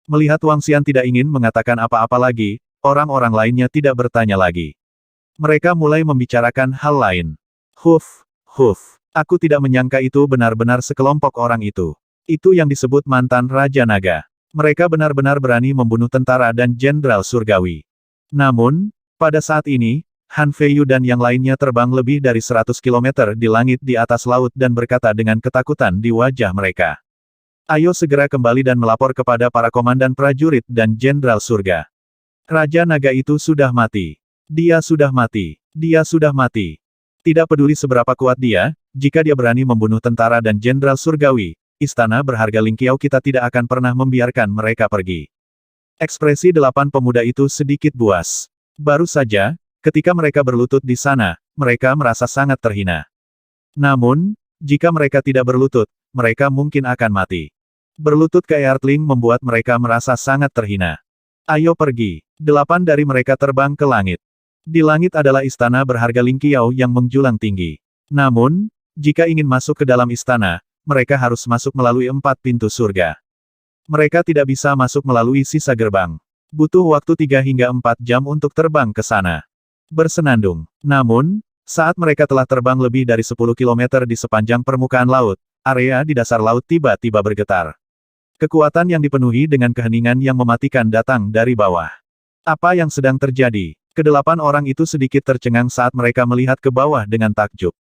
Speaker 1: Melihat Wang Xian tidak ingin mengatakan apa-apa lagi, orang-orang lainnya tidak bertanya lagi. Mereka mulai membicarakan hal lain. Huf, aku tidak menyangka itu benar-benar sekelompok orang itu. Itu yang disebut mantan Raja Naga. Mereka benar-benar berani membunuh tentara dan jenderal surgawi. Namun, pada saat ini, Han Feiyu dan yang lainnya terbang lebih dari 100 km di langit di atas laut dan berkata dengan ketakutan di wajah mereka. Ayo segera kembali dan melapor kepada para komandan prajurit dan jenderal surga. Raja Naga itu sudah mati. Dia sudah mati. Dia sudah mati. Tidak peduli seberapa kuat dia, jika dia berani membunuh tentara dan jenderal surgawi, istana berharga Ling Qiao kita tidak akan pernah membiarkan mereka pergi. Ekspresi 8 pemuda itu sedikit buas. Baru saja, ketika mereka berlutut di sana, mereka merasa sangat terhina. Namun, jika mereka tidak berlutut, mereka mungkin akan mati. Berlutut ke Earthling membuat mereka merasa sangat terhina. Ayo pergi. 8 dari mereka terbang ke langit. Di langit adalah istana berharga Ling Qiao yang menjulang tinggi. Namun, jika ingin masuk ke dalam istana, mereka harus masuk melalui 4 pintu surga. Mereka tidak bisa masuk melalui sisa gerbang. Butuh waktu 3 hingga 4 jam untuk terbang ke sana. Bersenandung. Namun, saat mereka telah terbang lebih dari 10 km di sepanjang permukaan laut, area di dasar laut tiba-tiba bergetar. Kekuatan yang dipenuhi dengan keheningan yang mematikan datang dari bawah. Apa yang sedang terjadi? Kedelapan orang itu sedikit tercengang saat mereka melihat ke bawah dengan takjub.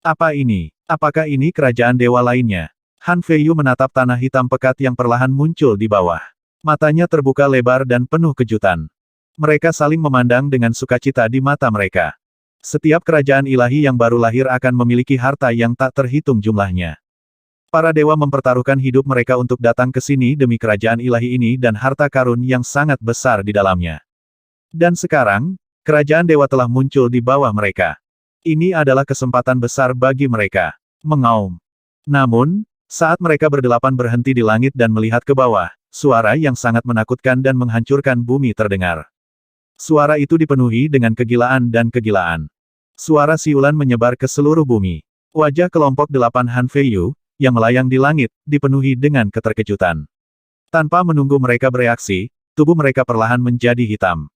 Speaker 1: Apa ini? Apakah ini kerajaan dewa lainnya? Han Feiyu menatap tanah hitam pekat yang perlahan muncul di bawah. Matanya terbuka lebar dan penuh kejutan. Mereka saling memandang dengan sukacita di mata mereka. Setiap kerajaan ilahi yang baru lahir akan memiliki harta yang tak terhitung jumlahnya. Para dewa mempertaruhkan hidup mereka untuk datang ke sini demi kerajaan ilahi ini dan harta karun yang sangat besar di dalamnya. Dan sekarang, kerajaan dewa telah muncul di bawah mereka. Ini adalah kesempatan besar bagi mereka. Mengaum. Namun, saat mereka berdelapan berhenti di langit dan melihat ke bawah, suara yang sangat menakutkan dan menghancurkan bumi terdengar. Suara itu dipenuhi dengan kegilaan dan kegilaan. Suara siulan menyebar ke seluruh bumi. Wajah kelompok 8 Han Feiyu, yang melayang di langit, dipenuhi dengan keterkejutan. Tanpa menunggu mereka bereaksi, tubuh mereka perlahan menjadi hitam.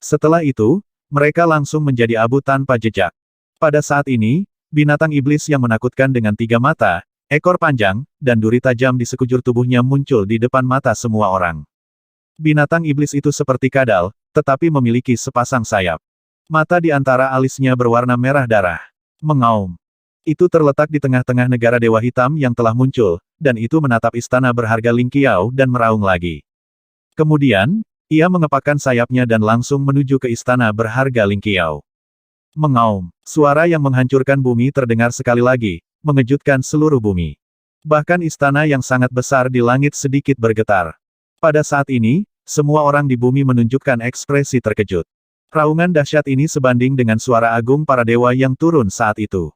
Speaker 1: Setelah itu, mereka langsung menjadi abu tanpa jejak. Pada saat ini, binatang iblis yang menakutkan dengan 3 mata, ekor panjang, dan duri tajam di sekujur tubuhnya muncul di depan mata semua orang. Binatang iblis itu seperti kadal, tetapi memiliki sepasang sayap. Mata di antara alisnya berwarna merah darah. Mengaum. Itu terletak di tengah-tengah negara Dewa Hitam yang telah muncul, dan itu menatap istana berharga Ling Qiao dan meraung lagi. Kemudian, ia mengepakkan sayapnya dan langsung menuju ke istana berharga Ling Qiao. Mengaum. Suara yang menghancurkan bumi terdengar sekali lagi, mengejutkan seluruh bumi. Bahkan istana yang sangat besar di langit sedikit bergetar. Pada saat ini, semua orang di bumi menunjukkan ekspresi terkejut. Raungan dahsyat ini sebanding dengan suara agung para dewa yang turun saat itu.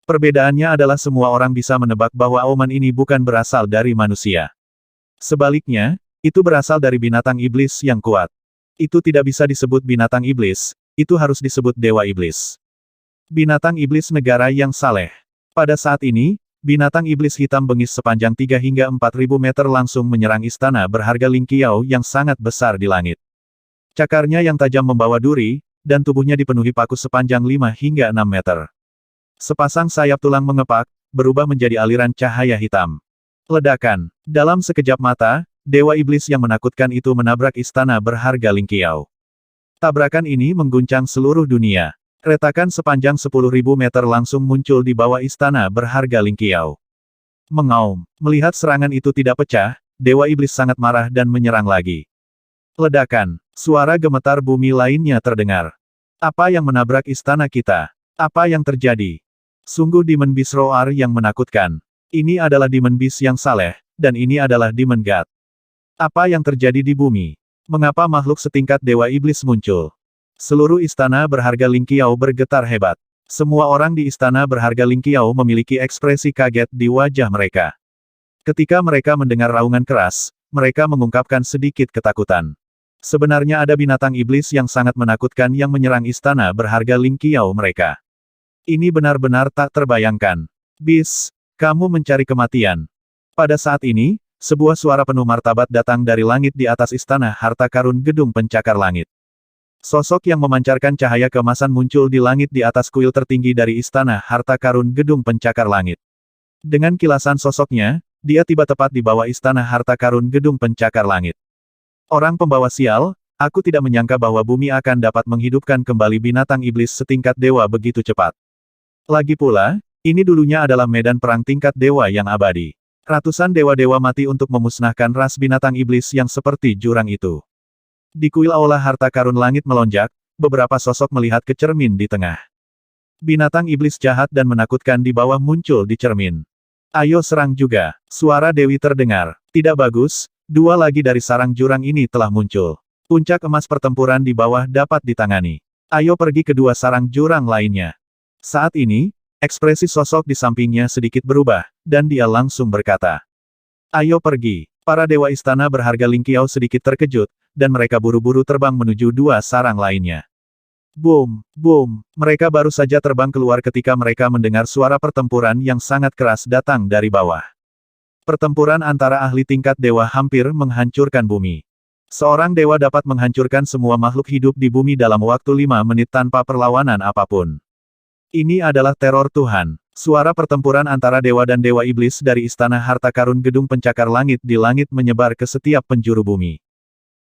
Speaker 1: Perbedaannya adalah semua orang bisa menebak bahwa auman ini bukan berasal dari manusia. Sebaliknya, itu berasal dari binatang iblis yang kuat. Itu tidak bisa disebut binatang iblis, itu harus disebut dewa iblis. Binatang iblis negara yang saleh. Pada saat ini, binatang iblis hitam bengis sepanjang 3 hingga 4.000 meter langsung menyerang istana berharga Ling Qiao yang sangat besar di langit. Cakarnya yang tajam membawa duri, dan tubuhnya dipenuhi paku sepanjang 5 hingga 6 meter. Sepasang sayap tulang mengepak, berubah menjadi aliran cahaya hitam. Ledakan. Dalam sekejap mata, dewa iblis yang menakutkan itu menabrak istana berharga Ling Qiao. Tabrakan ini mengguncang seluruh dunia. Retakan sepanjang 10.000 meter langsung muncul di bawah istana berharga Ling Qiao. Mengaum. Melihat serangan itu tidak pecah, dewa iblis sangat marah dan menyerang lagi. Ledakan. Suara gemetar bumi lainnya terdengar. Apa yang menabrak istana kita? Apa yang terjadi? Sungguh Demon Beast Roar yang menakutkan. Ini adalah Demon Beast yang saleh, dan ini adalah Demon God. Apa yang terjadi di bumi? Mengapa makhluk setingkat dewa iblis muncul? Seluruh istana berharga Ling Qiao bergetar hebat. Semua orang di istana berharga Ling Qiao memiliki ekspresi kaget di wajah mereka. Ketika mereka mendengar raungan keras, mereka mengungkapkan sedikit ketakutan. Sebenarnya ada binatang iblis yang sangat menakutkan yang menyerang istana berharga Ling Qiao mereka. Ini benar-benar tak terbayangkan. Beast, kamu mencari kematian. Pada saat ini, sebuah suara penuh martabat datang dari langit di atas istana harta karun gedung pencakar langit. Sosok yang memancarkan cahaya keemasan muncul di langit di atas kuil tertinggi dari istana harta karun gedung pencakar langit. Dengan kilasan sosoknya, dia tiba tepat di bawah istana harta karun gedung pencakar langit. Orang pembawa sial, aku tidak menyangka bahwa bumi akan dapat menghidupkan kembali binatang iblis setingkat dewa begitu cepat. Lagi pula, ini dulunya adalah medan perang tingkat dewa yang abadi. Ratusan dewa-dewa mati untuk memusnahkan ras binatang iblis yang seperti jurang itu. Di kuil aula harta karun langit melonjak, beberapa sosok melihat ke cermin di tengah. Binatang iblis jahat dan menakutkan di bawah muncul di cermin. Ayo serang juga, suara Dewi terdengar. Tidak bagus, 2 lagi dari sarang jurang ini telah muncul. Puncak emas pertempuran di bawah dapat ditangani. Ayo pergi ke 2 sarang jurang lainnya. Saat ini, ekspresi sosok di sampingnya sedikit berubah, dan dia langsung berkata. Ayo pergi. Para dewa istana berharga Ling Qiao sedikit terkejut, dan mereka buru-buru terbang menuju 2 sarang lainnya. Boom, boom, mereka baru saja terbang keluar ketika mereka mendengar suara pertempuran yang sangat keras datang dari bawah. Pertempuran antara ahli tingkat dewa hampir menghancurkan bumi. Seorang dewa dapat menghancurkan semua makhluk hidup di bumi dalam waktu 5 menit tanpa perlawanan apapun. Ini adalah teror Tuhan. Suara pertempuran antara dewa dan dewa iblis dari istana harta karun gedung pencakar langit di langit menyebar ke setiap penjuru bumi.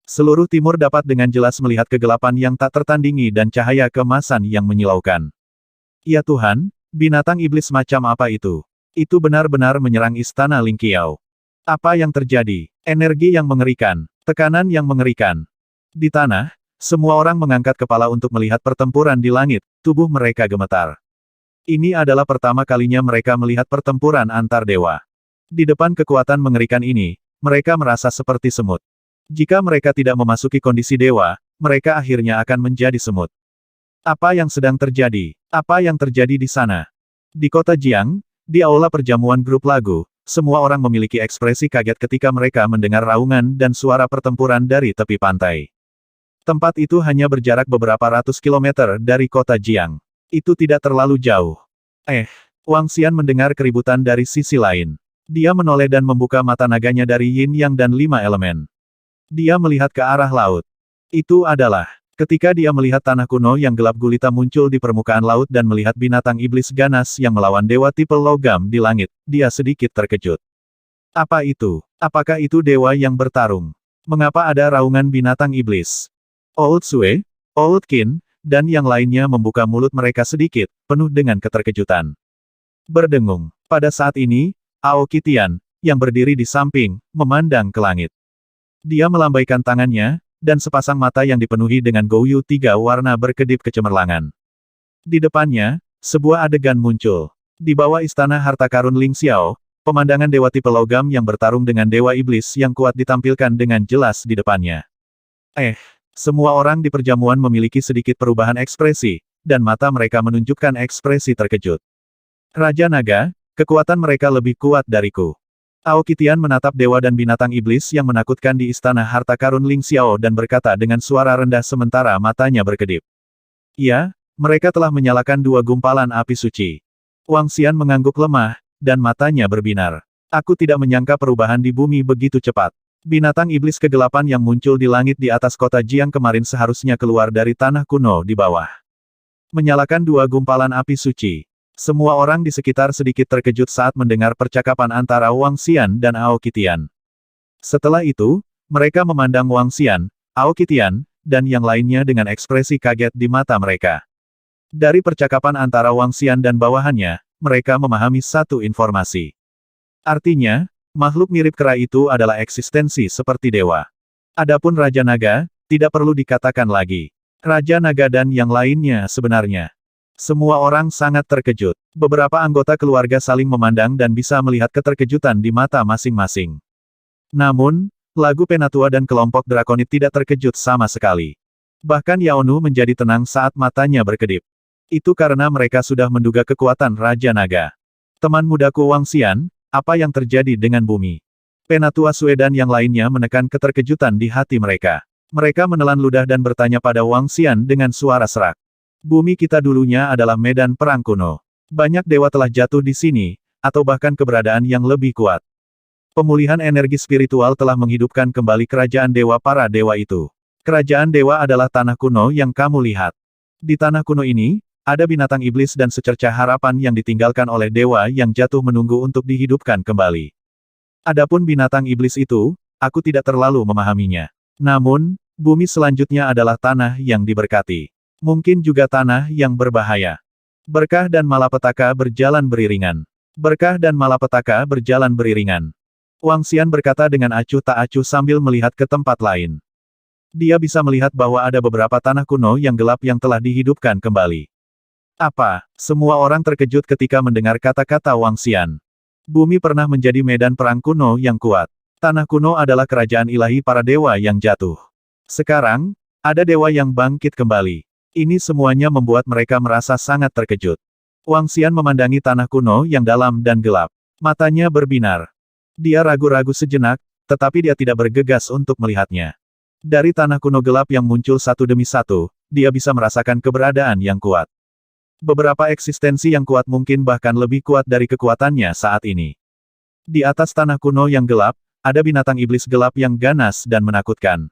Speaker 1: Seluruh timur dapat dengan jelas melihat kegelapan yang tak tertandingi dan cahaya keemasan yang menyilaukan. Ya Tuhan, binatang iblis macam apa itu? Itu benar-benar menyerang istana Ling Qiao. Apa yang terjadi? Energi yang mengerikan, tekanan yang mengerikan. Di tanah, semua orang mengangkat kepala untuk melihat pertempuran di langit, tubuh mereka gemetar. Ini adalah pertama kalinya mereka melihat pertempuran antar dewa. Di depan kekuatan mengerikan ini, mereka merasa seperti semut. Jika mereka tidak memasuki kondisi dewa, mereka akhirnya akan menjadi semut. Apa yang sedang terjadi? Apa yang terjadi di sana? Di kota Jiang, di aula perjamuan grup lagu, semua orang memiliki ekspresi kaget ketika mereka mendengar raungan dan suara pertempuran dari tepi pantai. Tempat itu hanya berjarak beberapa ratus kilometer dari kota Jiang. Itu tidak terlalu jauh. Wang Xian mendengar keributan dari sisi lain. Dia menoleh dan membuka mata naganya dari yin yang dan 5 elemen. Dia melihat ke arah laut. Itu adalah ketika dia melihat tanah kuno yang gelap gulita muncul di permukaan laut dan melihat binatang iblis ganas yang melawan dewa tipe logam di langit, dia sedikit terkejut. Apa itu? Apakah itu dewa yang bertarung? Mengapa ada raungan binatang iblis? Old Sue, Old Qin, dan yang lainnya membuka mulut mereka sedikit, penuh dengan keterkejutan. Berdengung. Pada saat ini, Aoki Tian, yang berdiri di samping, memandang ke langit. Dia melambaikan tangannya, dan sepasang mata yang dipenuhi dengan Gouyu tiga warna berkedip kecemerlangan. Di depannya, sebuah adegan muncul. Di bawah istana harta karun Ling Xiao, pemandangan dewa tipe logam yang bertarung dengan dewa iblis yang kuat ditampilkan dengan jelas di depannya. Semua orang di perjamuan memiliki sedikit perubahan ekspresi, dan mata mereka menunjukkan ekspresi terkejut. Raja Naga, kekuatan mereka lebih kuat dariku. Aoki Tian menatap dewa dan binatang iblis yang menakutkan di istana harta karun Ling Xiao dan berkata dengan suara rendah sementara matanya berkedip. Iya, mereka telah menyalakan dua gumpalan api suci. Wang Xian mengangguk lemah, dan matanya berbinar. Aku tidak menyangka perubahan di bumi begitu cepat. Binatang iblis kegelapan yang muncul di langit di atas kota Jiang kemarin seharusnya keluar dari tanah kuno di bawah. Menyalakan dua gumpalan api suci. Semua orang di sekitar sedikit terkejut saat mendengar percakapan antara Wang Xian dan Aoki Tian. Setelah itu, mereka memandang Wang Xian, Aoki Tian, dan yang lainnya dengan ekspresi kaget di mata mereka. Dari percakapan antara Wang Xian dan bawahannya, mereka memahami satu informasi. Artinya, makhluk mirip kera itu adalah eksistensi seperti dewa. Adapun Raja Naga, tidak perlu dikatakan lagi. Raja Naga dan yang lainnya sebenarnya. Semua orang sangat terkejut. Beberapa anggota keluarga saling memandang dan bisa melihat keterkejutan di mata masing-masing. Namun, lagu Penatua dan kelompok Drakonid tidak terkejut sama sekali. Bahkan Yaonu menjadi tenang saat matanya berkedip. Itu karena mereka sudah menduga kekuatan Raja Naga. Teman mudaku Wang Xian, apa yang terjadi dengan bumi? Penatua Sue dan yang lainnya menekan keterkejutan di hati mereka. Mereka menelan ludah dan bertanya pada Wang Xian dengan suara serak. Bumi kita dulunya adalah medan perang kuno. Banyak dewa telah jatuh di sini, atau bahkan keberadaan yang lebih kuat. Pemulihan energi spiritual telah menghidupkan kembali kerajaan dewa para dewa itu. Kerajaan dewa adalah tanah kuno yang kamu lihat. Di tanah kuno ini, ada binatang iblis dan secercah harapan yang ditinggalkan oleh dewa yang jatuh menunggu untuk dihidupkan kembali. Adapun binatang iblis itu, aku tidak terlalu memahaminya. Namun, bumi selanjutnya adalah tanah yang diberkati. Mungkin juga tanah yang berbahaya. Berkah dan malapetaka berjalan beriringan. Berkah dan malapetaka berjalan beriringan. Wang Xian berkata dengan acuh tak acuh sambil melihat ke tempat lain. Dia bisa melihat bahwa ada beberapa tanah kuno yang gelap yang telah dihidupkan kembali. Apa? Semua orang terkejut ketika mendengar kata-kata Wang Xian. Bumi pernah menjadi medan perang kuno yang kuat. Tanah kuno adalah kerajaan ilahi para dewa yang jatuh. Sekarang, ada dewa yang bangkit kembali. Ini semuanya membuat mereka merasa sangat terkejut. Wang Xian memandangi tanah kuno yang dalam dan gelap. Matanya berbinar. Dia ragu-ragu sejenak, tetapi dia tidak bergegas untuk melihatnya. Dari tanah kuno gelap yang muncul satu demi satu, dia bisa merasakan keberadaan yang kuat. Beberapa eksistensi yang kuat mungkin bahkan lebih kuat dari kekuatannya saat ini. Di atas tanah kuno yang gelap, ada binatang iblis gelap yang ganas dan menakutkan.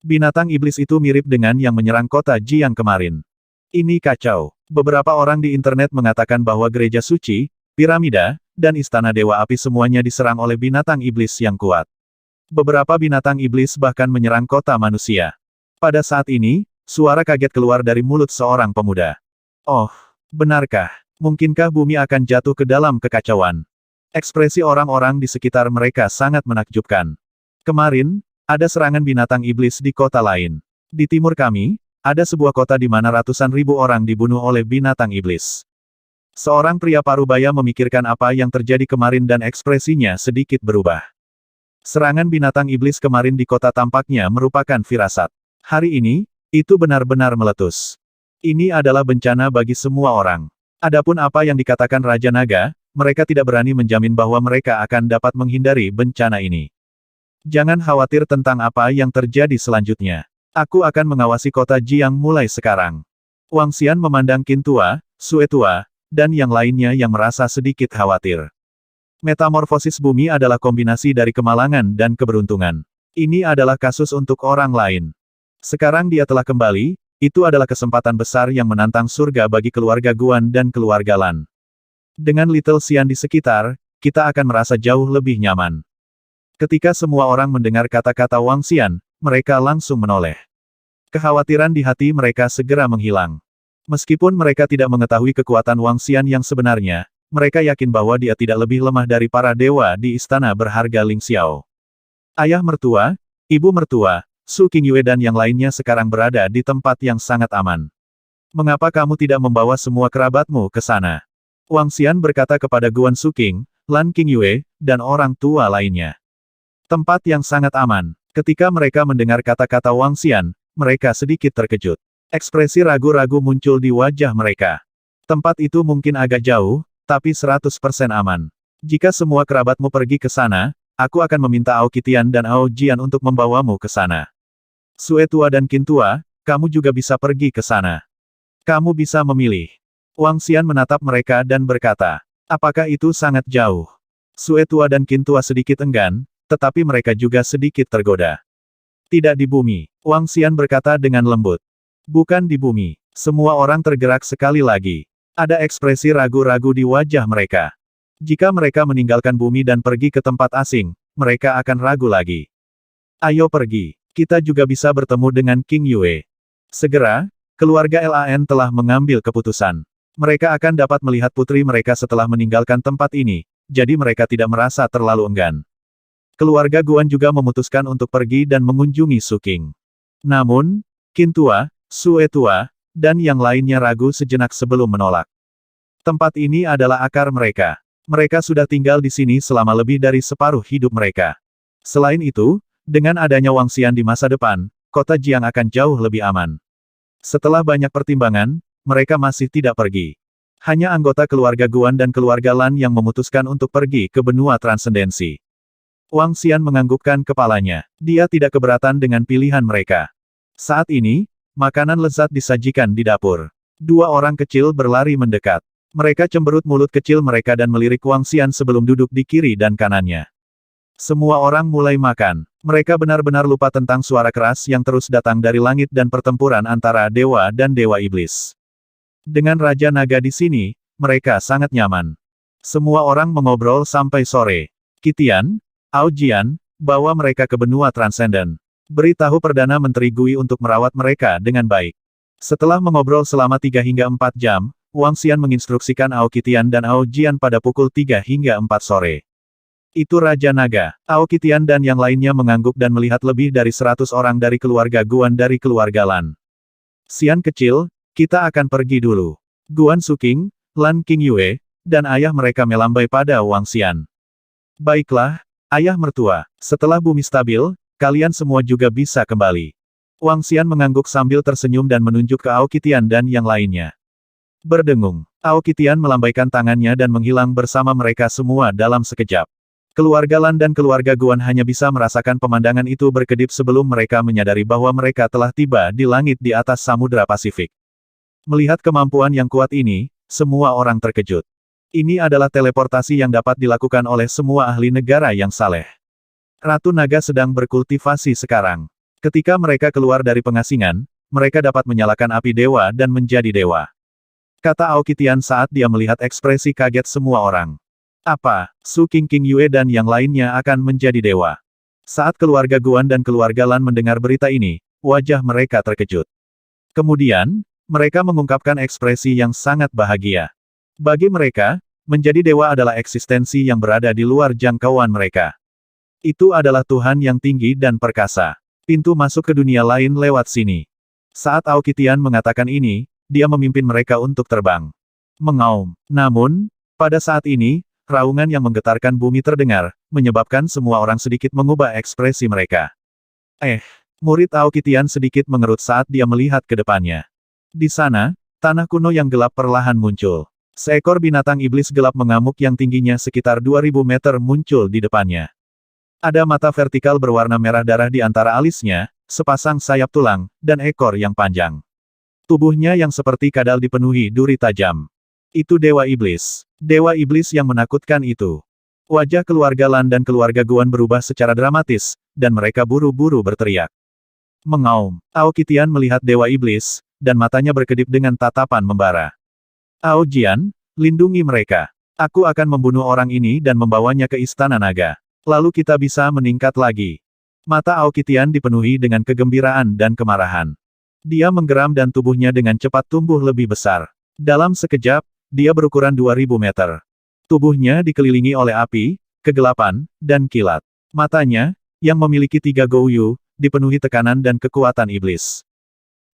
Speaker 1: Binatang iblis itu mirip dengan yang menyerang kota Jiang kemarin. Ini kacau. Beberapa orang di internet mengatakan bahwa gereja suci, piramida, dan istana dewa api semuanya diserang oleh binatang iblis yang kuat. Beberapa binatang iblis bahkan menyerang kota manusia. Pada saat ini, suara kaget keluar dari mulut seorang pemuda. Oh, benarkah? Mungkinkah bumi akan jatuh ke dalam kekacauan? Ekspresi orang-orang di sekitar mereka sangat menakjubkan. Kemarin, ada serangan binatang iblis di kota lain. Di timur kami, ada sebuah kota di mana ratusan ribu orang dibunuh oleh binatang iblis. Seorang pria parubaya memikirkan apa yang terjadi kemarin dan ekspresinya sedikit berubah. Serangan binatang iblis kemarin di kota tampaknya merupakan firasat. Hari ini, itu benar-benar meletus. Ini adalah bencana bagi semua orang. Adapun apa yang dikatakan Raja Naga, mereka tidak berani menjamin bahwa mereka akan dapat menghindari bencana ini. Jangan khawatir tentang apa yang terjadi selanjutnya. Aku akan mengawasi kota Jiang mulai sekarang. Wang Xian memandang Qin tua, Sue tua, dan yang lainnya yang merasa sedikit khawatir. Metamorfosis bumi adalah kombinasi dari kemalangan dan keberuntungan. Ini adalah kasus untuk orang lain. Sekarang dia telah kembali, itu adalah kesempatan besar yang menantang surga bagi keluarga Guan dan keluarga Lan. Dengan Little Xian di sekitar, kita akan merasa jauh lebih nyaman. Ketika semua orang mendengar kata-kata Wang Xian, mereka langsung menoleh. Kekhawatiran di hati mereka segera menghilang. Meskipun mereka tidak mengetahui kekuatan Wang Xian yang sebenarnya, mereka yakin bahwa dia tidak lebih lemah dari para dewa di istana berharga Ling Xiao. Ayah mertua, ibu mertua, Su Qingyue dan yang lainnya sekarang berada di tempat yang sangat aman. Mengapa kamu tidak membawa semua kerabatmu ke sana? Wang Xian berkata kepada Guan Suking, Lan Qingyue, dan orang tua lainnya. Tempat yang sangat aman. Ketika mereka mendengar kata-kata Wang Xian, mereka sedikit terkejut. Ekspresi ragu-ragu muncul di wajah mereka. Tempat itu mungkin agak jauh, tapi 100% aman. Jika semua kerabatmu pergi ke sana, aku akan meminta Ao Qitian dan Ao Jian untuk membawamu ke sana. Sue Tua dan Qin Tua, kamu juga bisa pergi ke sana. Kamu bisa memilih. Wang Xian menatap mereka dan berkata, apakah itu sangat jauh? Sue Tua dan Qin Tua sedikit enggan, tetapi mereka juga sedikit tergoda. Tidak di bumi, Wang Xian berkata dengan lembut. Bukan di bumi. Semua orang tergerak sekali lagi. Ada ekspresi ragu-ragu di wajah mereka. Jika mereka meninggalkan bumi dan pergi ke tempat asing, mereka akan ragu lagi. Ayo pergi. Kita juga bisa bertemu dengan King Yue. Segera, keluarga Lan telah mengambil keputusan. Mereka akan dapat melihat putri mereka setelah meninggalkan tempat ini, jadi mereka tidak merasa terlalu enggan. Keluarga Guan juga memutuskan untuk pergi dan mengunjungi Su King. Namun, Qin Tua, Sue Tua, dan yang lainnya ragu sejenak sebelum menolak. Tempat ini adalah akar mereka. Mereka sudah tinggal di sini selama lebih dari separuh hidup mereka. Selain itu, dengan adanya Wang Xian di masa depan, kota Jiang akan jauh lebih aman. Setelah banyak pertimbangan, mereka masih tidak pergi. Hanya anggota keluarga Guan dan keluarga Lan yang memutuskan untuk pergi ke benua transendensi. Wang Xian menganggukkan kepalanya. Dia tidak keberatan dengan pilihan mereka. Saat ini, makanan lezat disajikan di dapur. Dua orang kecil berlari mendekat. Mereka cemberut mulut kecil mereka dan melirik Wang Xian sebelum duduk di kiri dan kanannya. Semua orang mulai makan. Mereka benar-benar lupa tentang suara keras yang terus datang dari langit dan pertempuran antara dewa dan dewa iblis. Dengan Raja Naga di sini, mereka sangat nyaman. Semua orang mengobrol sampai sore. Qitian, Ao Jian, bawa mereka ke benua transenden. Beritahu Perdana Menteri Gui untuk merawat mereka dengan baik. Setelah mengobrol selama 3 hingga 4 jam, Wang Xian menginstruksikan Ao Qitian dan Ao Jian pada pukul 3 hingga 4 sore. Itu Raja Naga. Ao Qitian dan yang lainnya mengangguk dan melihat lebih dari 100 orang dari keluarga Guan dari keluarga Lan. Xian kecil, kita akan pergi dulu. Guan Suking, Lan Qingyue, dan ayah mereka melambai pada Wang Xian. Baiklah, ayah mertua, setelah bumi stabil, kalian semua juga bisa kembali. Wang Xian mengangguk sambil tersenyum dan menunjuk ke Ao Qitian dan yang lainnya. Berdengung, Ao Qitian melambaikan tangannya dan menghilang bersama mereka semua dalam sekejap. Keluarga Lan dan keluarga Guan hanya bisa merasakan pemandangan itu berkedip sebelum mereka menyadari bahwa mereka telah tiba di langit di atas Samudra Pasifik. Melihat kemampuan yang kuat ini, semua orang terkejut. Ini adalah teleportasi yang dapat dilakukan oleh semua ahli negara yang saleh. Ratu Naga sedang berkultivasi sekarang. Ketika mereka keluar dari pengasingan, mereka dapat menyalakan api dewa dan menjadi dewa. Kata Ao Qitian saat dia melihat ekspresi kaget semua orang. Apa, Su Qingyue dan yang lainnya akan menjadi dewa? Saat keluarga Guan dan keluarga Lan mendengar berita ini, wajah mereka terkejut. Kemudian, mereka mengungkapkan ekspresi yang sangat bahagia. Bagi mereka, menjadi dewa adalah eksistensi yang berada di luar jangkauan mereka. Itu adalah Tuhan yang tinggi dan perkasa. Pintu masuk ke dunia lain lewat sini. Saat Ao Qitian mengatakan ini, dia memimpin mereka untuk terbang. Mengaum. Namun, pada saat ini, raungan yang menggetarkan bumi terdengar, menyebabkan semua orang sedikit mengubah ekspresi mereka. Murid Ao Qitian sedikit mengerut saat dia melihat ke depannya. Di sana, tanah kuno yang gelap perlahan muncul. Seekor binatang iblis gelap mengamuk yang tingginya sekitar 2000 meter muncul di depannya. Ada mata vertikal berwarna merah darah di antara alisnya, sepasang sayap tulang, dan ekor yang panjang. Tubuhnya yang seperti kadal dipenuhi duri tajam. Itu Dewa Iblis. Dewa Iblis yang menakutkan itu. Wajah keluarga Lan dan keluarga Guan berubah secara dramatis, dan mereka buru-buru berteriak. Mengaum. Ao Qitian melihat Dewa Iblis, dan matanya berkedip dengan tatapan membara. Ao Jian, lindungi mereka. Aku akan membunuh orang ini dan membawanya ke Istana Naga. Lalu kita bisa meningkat lagi. Mata Aokitian dipenuhi dengan kegembiraan dan kemarahan. Dia menggeram dan tubuhnya dengan cepat tumbuh lebih besar. Dalam sekejap, dia berukuran 2000 meter. Tubuhnya dikelilingi oleh api, kegelapan, dan kilat. Matanya, yang memiliki 3 Gouyu, dipenuhi tekanan dan kekuatan iblis.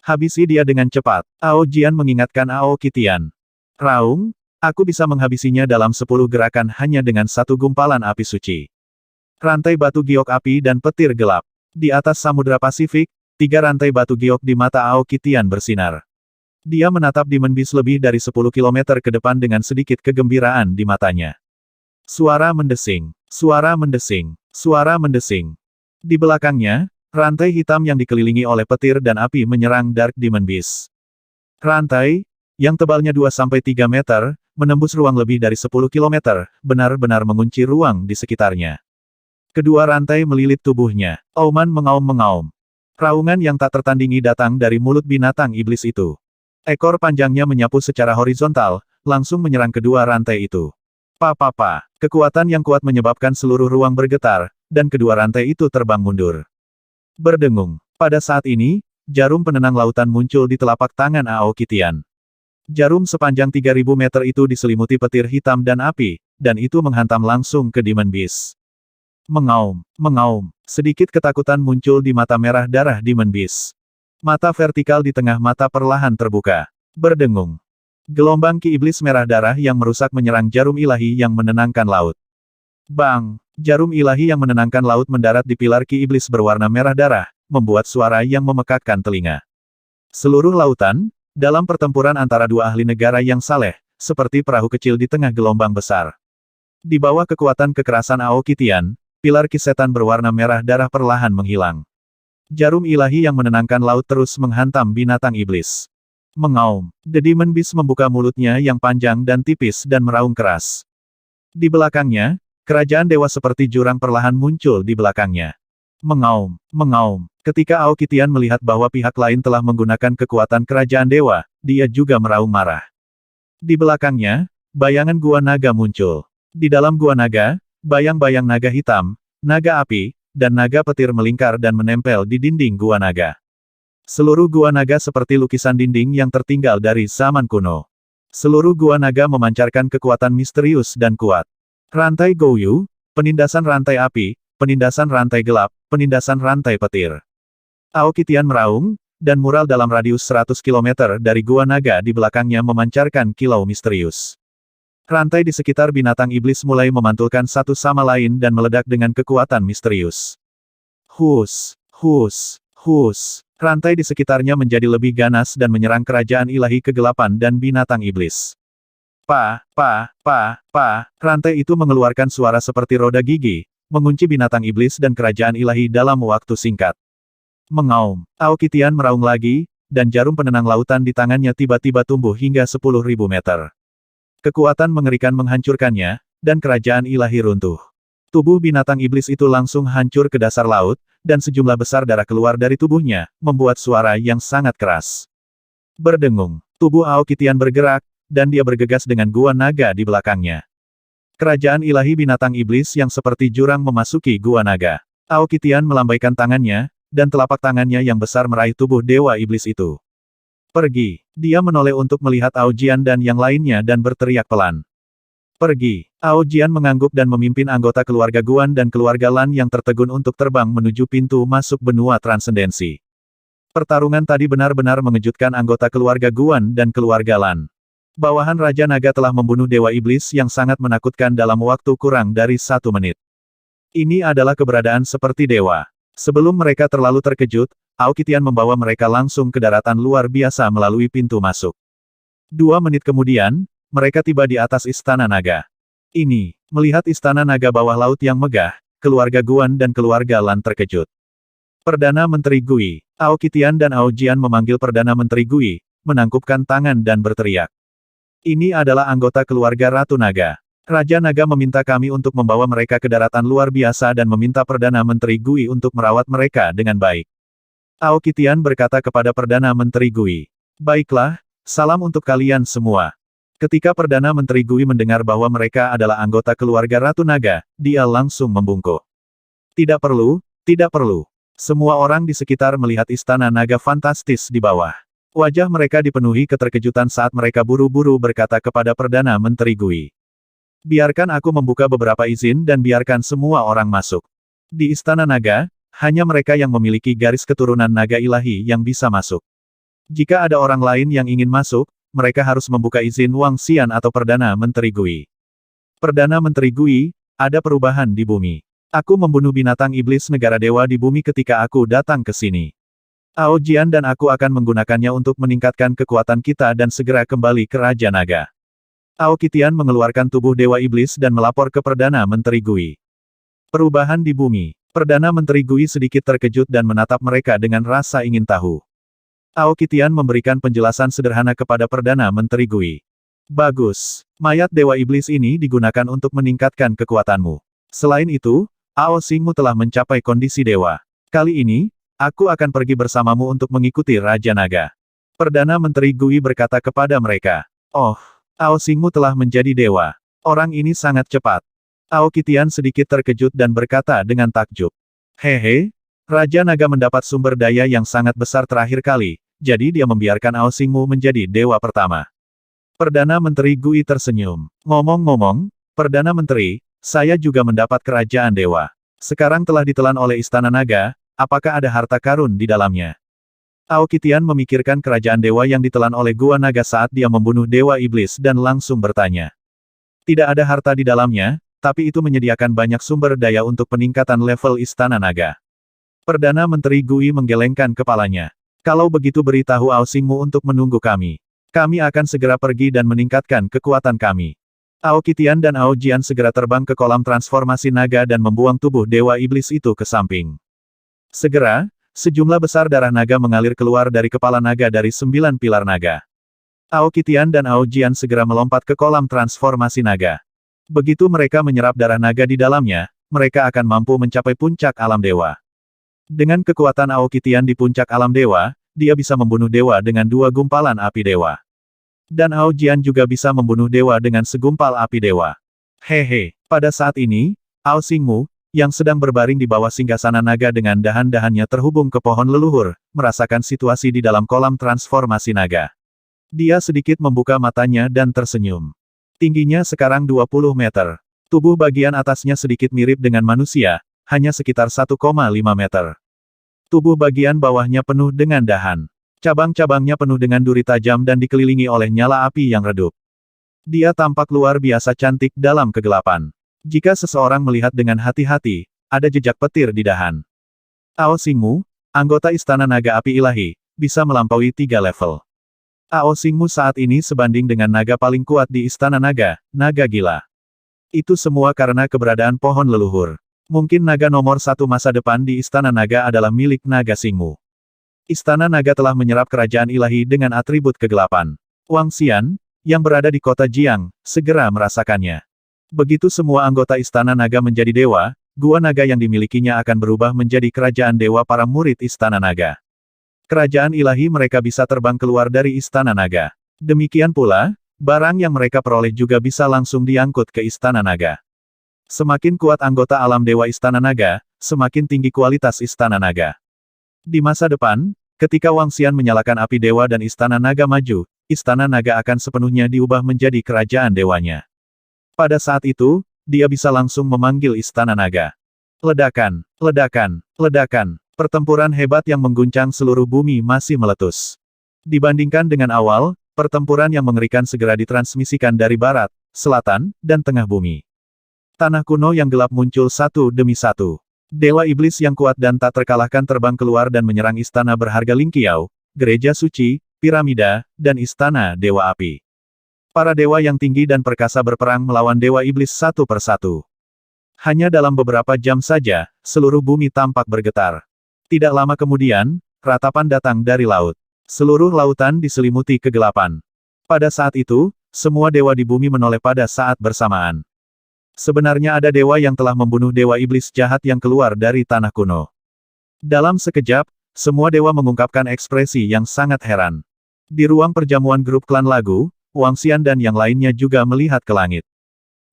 Speaker 1: Habisi dia dengan cepat. Ao Jian mengingatkan Aokitian. Raung, aku bisa menghabisinya dalam 10 gerakan hanya dengan satu gumpalan api suci. Rantai batu giok api dan petir gelap. Di atas Samudra Pasifik, 3 rantai batu giok di mata Aokitian bersinar. Dia menatap Demon Beast lebih dari 10 kilometer ke depan dengan sedikit kegembiraan di matanya. Suara mendesing, suara mendesing, suara mendesing. Di belakangnya, rantai hitam yang dikelilingi oleh petir dan api menyerang Dark Demon Beast. Rantai, yang tebalnya 2-3 meter, menembus ruang lebih dari 10 kilometer, benar-benar mengunci ruang di sekitarnya. Kedua rantai melilit tubuhnya. Auman mengaum-mengaum. Raungan yang tak tertandingi datang dari mulut binatang iblis itu. Ekor panjangnya menyapu secara horizontal, langsung menyerang kedua rantai itu. Pa. Kekuatan yang kuat menyebabkan seluruh ruang bergetar, dan kedua rantai itu terbang mundur. Berdengung. Pada saat ini, jarum penenang lautan muncul di telapak tangan Aokitian. Jarum sepanjang 3000 meter itu diselimuti petir hitam dan api, dan itu menghantam langsung ke Demon Beast. Mengaum. Sedikit ketakutan muncul di mata merah darah Demon Beast. Mata vertikal di tengah mata perlahan terbuka. Berdengung. Gelombang ki iblis merah darah yang merusak menyerang jarum ilahi yang menenangkan laut. Bang! Jarum ilahi yang menenangkan laut mendarat di pilar ki iblis berwarna merah darah, membuat suara yang memekakkan telinga. Seluruh lautan, dalam pertempuran antara dua ahli negara yang saleh, seperti perahu kecil di tengah gelombang besar. Di bawah kekuatan kekerasan Aokitian, pilar ki setan berwarna merah darah perlahan menghilang. Jarum ilahi yang menenangkan laut terus menghantam binatang iblis. Mengaum. The Demon Beast membuka mulutnya yang panjang dan tipis dan meraung keras. Di belakangnya, kerajaan dewa seperti jurang perlahan muncul di belakangnya. Mengaum. Ketika Aokitian melihat bahwa pihak lain telah menggunakan kekuatan kerajaan dewa, dia juga meraung marah. Di belakangnya, bayangan gua naga muncul. Di dalam gua naga, bayang-bayang naga hitam, naga api, dan naga petir melingkar dan menempel di dinding gua naga. Seluruh gua naga seperti lukisan dinding yang tertinggal dari zaman kuno. Seluruh gua naga memancarkan kekuatan misterius dan kuat. Rantai Gouyu, penindasan rantai api, penindasan rantai gelap, penindasan rantai petir. Aokitian meraung, dan mural dalam radius 100 km dari gua naga di belakangnya memancarkan kilau misterius. Rantai di sekitar binatang iblis mulai memantulkan satu sama lain dan meledak dengan kekuatan misterius. Hus. Rantai di sekitarnya menjadi lebih ganas dan menyerang kerajaan ilahi kegelapan dan binatang iblis. Pa. Rantai itu mengeluarkan suara seperti roda gigi, mengunci binatang iblis dan kerajaan ilahi dalam waktu singkat. Mengaum. Aokitian meraung lagi, dan jarum penenang lautan di tangannya tiba-tiba tumbuh hingga 10.000 meter. Kekuatan mengerikan menghancurkannya, dan kerajaan ilahi runtuh. Tubuh binatang iblis itu langsung hancur ke dasar laut, dan sejumlah besar darah keluar dari tubuhnya, membuat suara yang sangat keras. Berdengung. Tubuh Aokitian bergerak, dan dia bergegas dengan gua naga di belakangnya. Kerajaan ilahi binatang iblis yang seperti jurang memasuki gua naga. Aokitian melambaikan tangannya, dan telapak tangannya yang besar meraih tubuh dewa iblis itu. Pergi. Dia menoleh untuk melihat Aojian dan yang lainnya dan berteriak pelan. Pergi. Aojian mengangguk dan memimpin anggota keluarga Guan dan keluarga Lan yang tertegun untuk terbang menuju pintu masuk benua transendensi. Pertarungan tadi benar-benar mengejutkan anggota keluarga Guan dan keluarga Lan. Bawahan Raja Naga telah membunuh Dewa Iblis yang sangat menakutkan dalam waktu kurang dari 1 menit. Ini adalah keberadaan seperti dewa. Sebelum mereka terlalu terkejut, Aokitian membawa mereka langsung ke daratan luar biasa melalui pintu masuk. 2 menit kemudian, mereka tiba di atas Istana Naga. Ini, melihat Istana Naga bawah laut yang megah, keluarga Guan dan keluarga Lan terkejut. Perdana Menteri Gui, Aokitian dan Aojian memanggil Perdana Menteri Gui, menangkupkan tangan dan berteriak. Ini adalah anggota keluarga Ratu Naga. Raja Naga meminta kami untuk membawa mereka ke daratan luar biasa dan meminta Perdana Menteri Gui untuk merawat mereka dengan baik. Aokitian berkata kepada Perdana Menteri Gui. Baiklah, salam untuk kalian semua. Ketika Perdana Menteri Gui mendengar bahwa mereka adalah anggota keluarga Ratu Naga, dia langsung membungkuk. Tidak perlu, tidak perlu. Semua orang di sekitar melihat istana naga fantastis di bawah. Wajah mereka dipenuhi keterkejutan saat mereka buru-buru berkata kepada Perdana Menteri Gui. Biarkan aku membuka beberapa izin dan biarkan semua orang masuk. Di Istana Naga, hanya mereka yang memiliki garis keturunan naga ilahi yang bisa masuk. Jika ada orang lain yang ingin masuk, mereka harus membuka izin Wang Xian atau Perdana Menteri Gui. Perdana Menteri Gui, ada perubahan di bumi. Aku membunuh binatang iblis negara dewa di bumi ketika aku datang ke sini. Ao Jian dan aku akan menggunakannya untuk meningkatkan kekuatan kita dan segera kembali ke Raja Naga. Ao Qitian mengeluarkan tubuh dewa iblis dan melapor ke Perdana Menteri Gui. Perubahan di bumi. Perdana Menteri Gui sedikit terkejut dan menatap mereka dengan rasa ingin tahu. Ao Qitian memberikan penjelasan sederhana kepada Perdana Menteri Gui. Bagus. Mayat Dewa Iblis ini digunakan untuk meningkatkan kekuatanmu. Selain itu, Ao Xingmu telah mencapai kondisi dewa. Kali ini, aku akan pergi bersamamu untuk mengikuti Raja Naga. Perdana Menteri Gui berkata kepada mereka. Oh, Ao Xingmu telah menjadi dewa. Orang ini sangat cepat. Ao Qitian sedikit terkejut dan berkata dengan takjub. Hehe, Raja Naga mendapat sumber daya yang sangat besar terakhir kali. Jadi dia membiarkan Ao Xingmu menjadi dewa pertama. Perdana Menteri Gui tersenyum. Ngomong-ngomong, Perdana Menteri, saya juga mendapat kerajaan dewa. Sekarang telah ditelan oleh Istana Naga, apakah ada harta karun di dalamnya? Ao Qitian memikirkan kerajaan dewa yang ditelan oleh Gua Naga saat dia membunuh Dewa Iblis dan langsung bertanya. Tidak ada harta di dalamnya, tapi itu menyediakan banyak sumber daya untuk peningkatan level Istana Naga. Perdana Menteri Gui menggelengkan kepalanya. Kalau begitu beritahu Ao Xingmu untuk menunggu kami. Kami akan segera pergi dan meningkatkan kekuatan kami. Ao Qitian dan Ao Jian segera terbang ke kolam transformasi naga dan membuang tubuh Dewa Iblis itu ke samping. Segera, sejumlah besar darah naga mengalir keluar dari kepala naga dari 9 pilar naga. Ao Qitian dan Ao Jian segera melompat ke kolam transformasi naga. Begitu mereka menyerap darah naga di dalamnya, mereka akan mampu mencapai puncak alam dewa. Dengan kekuatan Ao Qitian di puncak alam dewa, dia bisa membunuh dewa dengan 2 gumpalan api dewa. Dan Ao Jian juga bisa membunuh dewa dengan segumpal api dewa. Hehe, pada saat ini, Ao Xingmu, yang sedang berbaring di bawah singgasana naga dengan dahan-dahannya terhubung ke pohon leluhur, merasakan situasi di dalam kolam transformasi naga. Dia sedikit membuka matanya dan tersenyum. Tingginya sekarang 20 meter. Tubuh bagian atasnya sedikit mirip dengan manusia, hanya sekitar 1,5 meter. Tubuh bagian bawahnya penuh dengan dahan. Cabang-cabangnya penuh dengan duri tajam dan dikelilingi oleh nyala api yang redup. Dia tampak luar biasa cantik dalam kegelapan. Jika seseorang melihat dengan hati-hati, ada jejak petir di dahan. Ao Xingmu, anggota Istana Naga Api Ilahi, bisa melampaui 3 level. Ao Xingmu saat ini sebanding dengan naga paling kuat di Istana Naga, naga gila. Itu semua karena keberadaan pohon leluhur. Mungkin naga nomor 1 masa depan di Istana Naga adalah milik Naga Xingmu. Istana Naga telah menyerap kerajaan ilahi dengan atribut kegelapan. Wang Xian, yang berada di kota Jiang, segera merasakannya. Begitu semua anggota Istana Naga menjadi dewa, Gua Naga yang dimilikinya akan berubah menjadi kerajaan dewa para murid Istana Naga. Kerajaan ilahi mereka bisa terbang keluar dari Istana Naga. Demikian pula, barang yang mereka peroleh juga bisa langsung diangkut ke Istana Naga. Semakin kuat anggota alam dewa Istana Naga, semakin tinggi kualitas Istana Naga. Di masa depan, ketika Wang Xian menyalakan api dewa dan Istana Naga maju, Istana Naga akan sepenuhnya diubah menjadi kerajaan dewanya. Pada saat itu, dia bisa langsung memanggil Istana Naga. Ledakan, ledakan, ledakan. Pertempuran hebat yang mengguncang seluruh bumi masih meletus. Dibandingkan dengan awal, pertempuran yang mengerikan segera ditransmisikan dari barat, selatan, dan tengah bumi. Tanah kuno yang gelap muncul satu demi satu. Dewa iblis yang kuat dan tak terkalahkan terbang keluar dan menyerang istana berharga Lingqiao, gereja suci, piramida, dan istana dewa api. Para dewa yang tinggi dan perkasa berperang melawan dewa iblis satu persatu. Hanya dalam beberapa jam saja, seluruh bumi tampak bergetar. Tidak lama kemudian, ratapan datang dari laut. Seluruh lautan diselimuti kegelapan. Pada saat itu, semua dewa di bumi menoleh pada saat bersamaan. Sebenarnya ada dewa yang telah membunuh dewa iblis jahat yang keluar dari tanah kuno. Dalam sekejap, semua dewa mengungkapkan ekspresi yang sangat heran. Di ruang perjamuan grup klan lagu, Wang Xian dan yang lainnya juga melihat ke langit.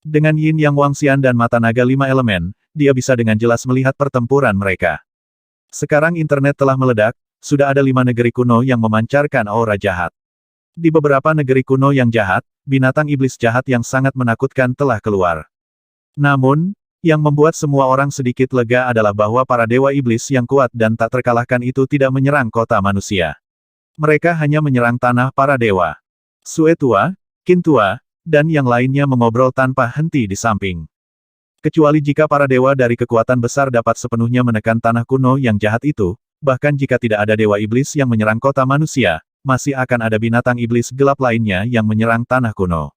Speaker 1: Dengan Yin Yang Wang Xian dan mata naga 5 elemen, dia bisa dengan jelas melihat pertempuran mereka. Sekarang internet telah meledak, sudah ada 5 negeri kuno yang memancarkan aura jahat. Di beberapa negeri kuno yang jahat, binatang iblis jahat yang sangat menakutkan telah keluar. Namun, yang membuat semua orang sedikit lega adalah bahwa para dewa iblis yang kuat dan tak terkalahkan itu tidak menyerang kota manusia. Mereka hanya menyerang tanah para dewa. Sue Tua, Qin Tua, dan yang lainnya mengobrol tanpa henti di samping. Kecuali jika para dewa dari kekuatan besar dapat sepenuhnya menekan tanah kuno yang jahat itu, bahkan jika tidak ada dewa iblis yang menyerang kota manusia, masih akan ada binatang iblis gelap lainnya yang menyerang tanah kuno.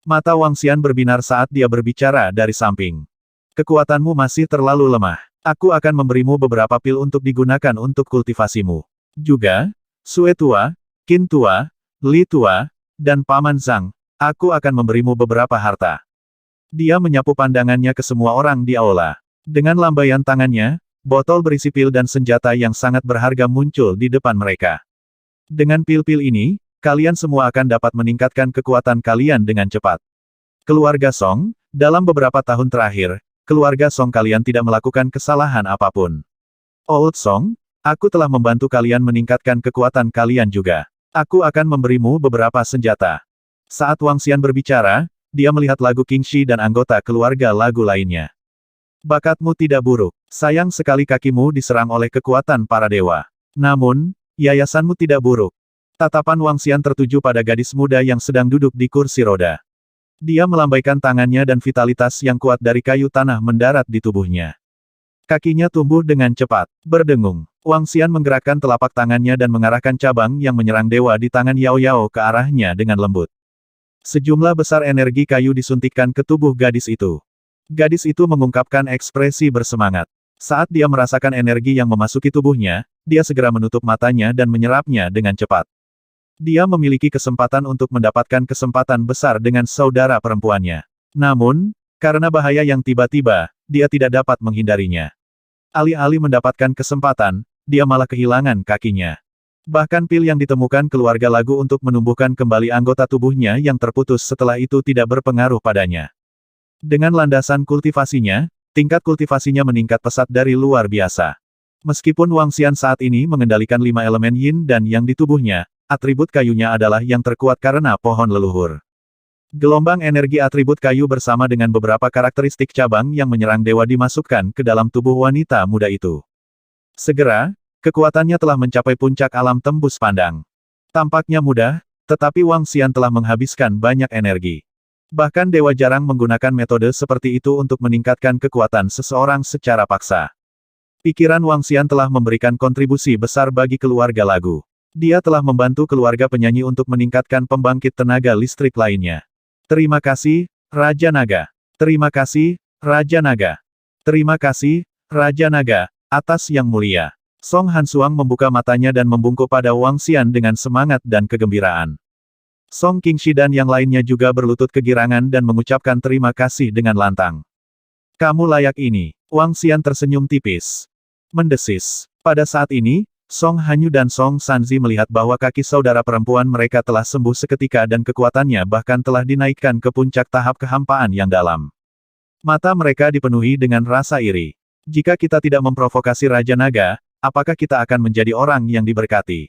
Speaker 1: Mata Wang Xian berbinar saat dia berbicara dari samping. Kekuatanmu masih terlalu lemah. Aku akan memberimu beberapa pil untuk digunakan untuk kultivasimu. Juga, Sue Tua, Qin Tua, Li Tua, dan Paman Zhang, aku akan memberimu beberapa harta. Dia menyapu pandangannya ke semua orang di aula. Dengan lambaian tangannya, botol berisi pil dan senjata yang sangat berharga muncul di depan mereka. Dengan pil-pil ini, kalian semua akan dapat meningkatkan kekuatan kalian dengan cepat. Keluarga Song, dalam beberapa tahun terakhir, keluarga Song kalian tidak melakukan kesalahan apapun. Old Song, aku telah membantu kalian meningkatkan kekuatan kalian juga. Aku akan memberimu beberapa senjata. Saat Wang Xian berbicara, dia melihat lagu Qingxi dan anggota keluarga lagu lainnya. Bakatmu tidak buruk. Sayang sekali kakimu diserang oleh kekuatan para dewa. Namun, yayasanmu tidak buruk. Tatapan Wang Xian tertuju pada gadis muda yang sedang duduk di kursi roda. Dia melambaikan tangannya dan vitalitas yang kuat dari kayu tanah mendarat di tubuhnya. Kakinya tumbuh dengan cepat, berdengung. Wang Xian menggerakkan telapak tangannya dan mengarahkan cabang yang menyerang dewa di tangan Yao Yao ke arahnya dengan lembut. Sejumlah besar energi kayu disuntikkan ke tubuh gadis itu. Gadis itu mengungkapkan ekspresi bersemangat. Saat dia merasakan energi yang memasuki tubuhnya, dia segera menutup matanya dan menyerapnya dengan cepat. Dia memiliki kesempatan untuk mendapatkan kesempatan besar dengan saudara perempuannya. Namun, karena bahaya yang tiba-tiba, dia tidak dapat menghindarinya. Alih-alih mendapatkan kesempatan, dia malah kehilangan kakinya. Bahkan pil yang ditemukan keluarga lagu untuk menumbuhkan kembali anggota tubuhnya yang terputus setelah itu tidak berpengaruh padanya. Dengan landasan kultivasinya, tingkat kultivasinya meningkat pesat dari luar biasa. Meskipun Wang Xian saat ini mengendalikan 5 elemen yin dan yang di tubuhnya, atribut kayunya adalah yang terkuat karena pohon leluhur. Gelombang energi atribut kayu bersama dengan beberapa karakteristik cabang yang menyerang dewa dimasukkan ke dalam tubuh wanita muda itu. Segera, kekuatannya telah mencapai puncak alam tembus pandang. Tampaknya mudah, tetapi Wang Xian telah menghabiskan banyak energi. Bahkan dewa jarang menggunakan metode seperti itu untuk meningkatkan kekuatan seseorang secara paksa. Pikiran Wang Xian telah memberikan kontribusi besar bagi keluarga lagu. Dia telah membantu keluarga penyanyi untuk meningkatkan pembangkit tenaga listrik lainnya. Terima kasih, Raja Naga. Terima kasih, Raja Naga. Terima kasih, Raja Naga, atas yang mulia. Song Hansuang membuka matanya dan membungkuk pada Wang Xian dengan semangat dan kegembiraan. Song Qingxi dan yang lainnya juga berlutut kegirangan dan mengucapkan terima kasih dengan lantang. Kamu layak ini. Wang Xian tersenyum tipis. Mendesis. Pada saat ini, Song Hanyu dan Song Sanzi melihat bahwa kaki saudara perempuan mereka telah sembuh seketika dan kekuatannya bahkan telah dinaikkan ke puncak tahap kehampaan yang dalam. Mata mereka dipenuhi dengan rasa iri. Jika kita tidak memprovokasi Raja Naga, apakah kita akan menjadi orang yang diberkati?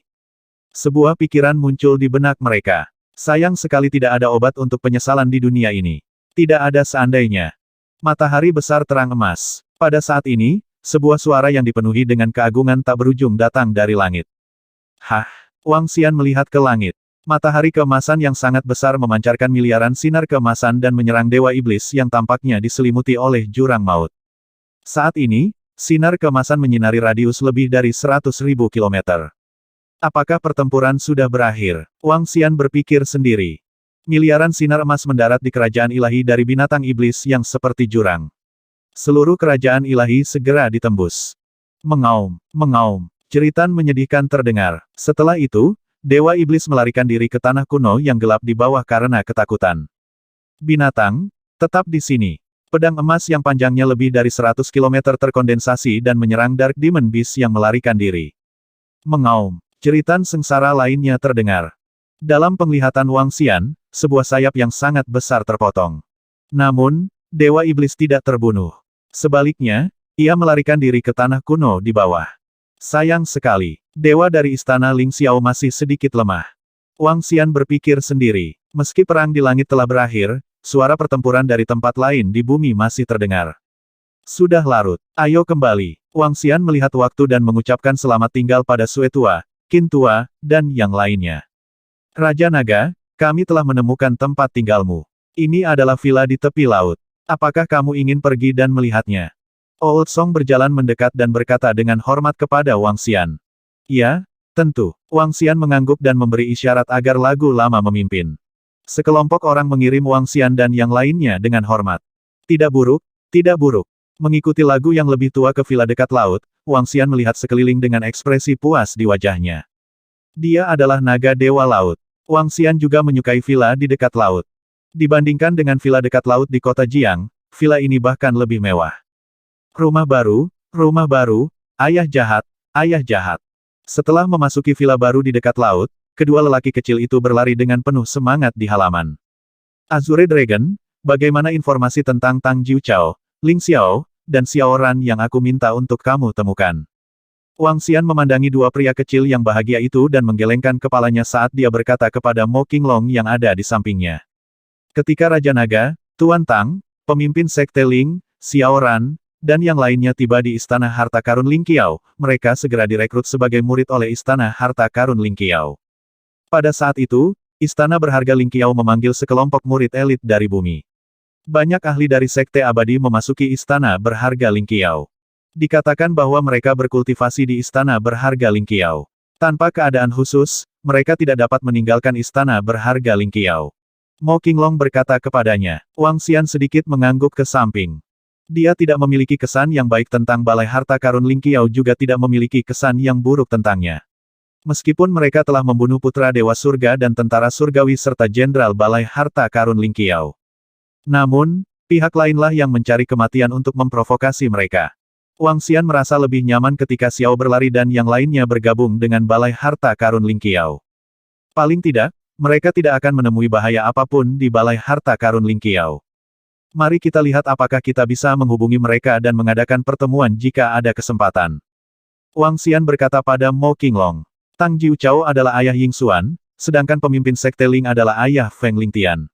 Speaker 1: Sebuah pikiran muncul di benak mereka. Sayang sekali tidak ada obat untuk penyesalan di dunia ini. Tidak ada seandainya. Matahari besar terang emas. Pada saat ini, sebuah suara yang dipenuhi dengan keagungan tak berujung datang dari langit. Hah? Wang Xian melihat ke langit. Matahari keemasan yang sangat besar memancarkan miliaran sinar keemasan dan menyerang dewa iblis yang tampaknya diselimuti oleh jurang maut. Saat ini, sinar keemasan menyinari radius lebih dari 100.000 kilometer. Apakah pertempuran sudah berakhir? Wang Xian berpikir sendiri. Miliaran sinar emas mendarat di kerajaan ilahi dari binatang iblis yang seperti jurang. Seluruh kerajaan ilahi segera ditembus. Mengaum, mengaum. Jeritan menyedihkan terdengar. Setelah itu, dewa iblis melarikan diri ke tanah kuno yang gelap di bawah karena ketakutan. Binatang, tetap di sini. Pedang emas yang panjangnya lebih dari 100 km terkondensasi dan menyerang Dark Demon Beast yang melarikan diri. Mengaum. Jeritan sengsara lainnya terdengar. Dalam penglihatan Wang Xian, sebuah sayap yang sangat besar terpotong. Namun, Dewa Iblis tidak terbunuh. Sebaliknya, ia melarikan diri ke tanah kuno di bawah. Sayang sekali, dewa dari istana Ling Xiao masih sedikit lemah. Wang Xian berpikir sendiri, meski perang di langit telah berakhir, suara pertempuran dari tempat lain di bumi masih terdengar. Sudah larut, ayo kembali. Wang Xian melihat waktu dan mengucapkan selamat tinggal pada Sue Tua, Qin Tua, dan yang lainnya. Raja Naga, kami telah menemukan tempat tinggalmu. Ini adalah villa di tepi laut. Apakah kamu ingin pergi dan melihatnya? Old Song berjalan mendekat dan berkata dengan hormat kepada Wang Xian. Ya, tentu. Wang Xian mengangguk dan memberi isyarat agar lagu lama memimpin. Sekelompok orang mengirim Wang Xian dan yang lainnya dengan hormat. Tidak buruk, tidak buruk. Mengikuti lagu yang lebih tua ke villa dekat laut, Wang Xian melihat sekeliling dengan ekspresi puas di wajahnya. Dia adalah naga dewa laut. Wang Xian juga menyukai villa di dekat laut. Dibandingkan dengan villa dekat laut di kota Jiang, villa ini bahkan lebih mewah. Rumah baru, ayah jahat, ayah jahat. Setelah memasuki villa baru di dekat laut, kedua lelaki kecil itu berlari dengan penuh semangat di halaman. Azure Dragon, bagaimana informasi tentang Tang Jiuchao, Ling Xiao, dan Xiao Ran yang aku minta untuk kamu temukan? Wang Xian memandangi dua pria kecil yang bahagia itu dan menggelengkan kepalanya saat dia berkata kepada Mo Qinglong yang ada di sampingnya. Ketika Raja Naga, Tuan Tang, pemimpin Sekte Ling, Xiao Ran, dan yang lainnya tiba di Istana Harta Karun Ling Qiao, mereka segera direkrut sebagai murid oleh Istana Harta Karun Ling Qiao. Pada saat itu, Istana Berharga Ling Qiao memanggil sekelompok murid elit dari bumi. Banyak ahli dari Sekte Abadi memasuki Istana Berharga Ling Qiao. Dikatakan bahwa mereka berkultivasi di Istana Berharga Ling Qiao. Tanpa keadaan khusus, mereka tidak dapat meninggalkan Istana Berharga Ling Qiao. Mo Qinglong berkata kepadanya. Wang Xian sedikit mengangguk ke samping. Dia tidak memiliki kesan yang baik tentang Balai Harta Karun Ling Qiao juga tidak memiliki kesan yang buruk tentangnya. Meskipun mereka telah membunuh putra Dewa Surga dan tentara surgawi serta jenderal Balai Harta Karun Ling Qiao. Namun, pihak lainlah yang mencari kematian untuk memprovokasi mereka. Wang Xian merasa lebih nyaman ketika Xiao berlari dan yang lainnya bergabung dengan Balai Harta Karun Ling Qiao. Paling tidak, mereka tidak akan menemui bahaya apapun di Balai Harta Karun Ling Qiao. Mari kita lihat apakah kita bisa menghubungi mereka dan mengadakan pertemuan jika ada kesempatan. Wang Xian berkata pada Mo Qinglong. Tang Jiuchao adalah ayah Ying Xuan, sedangkan pemimpin Sekte Ling adalah ayah Feng Lingtian.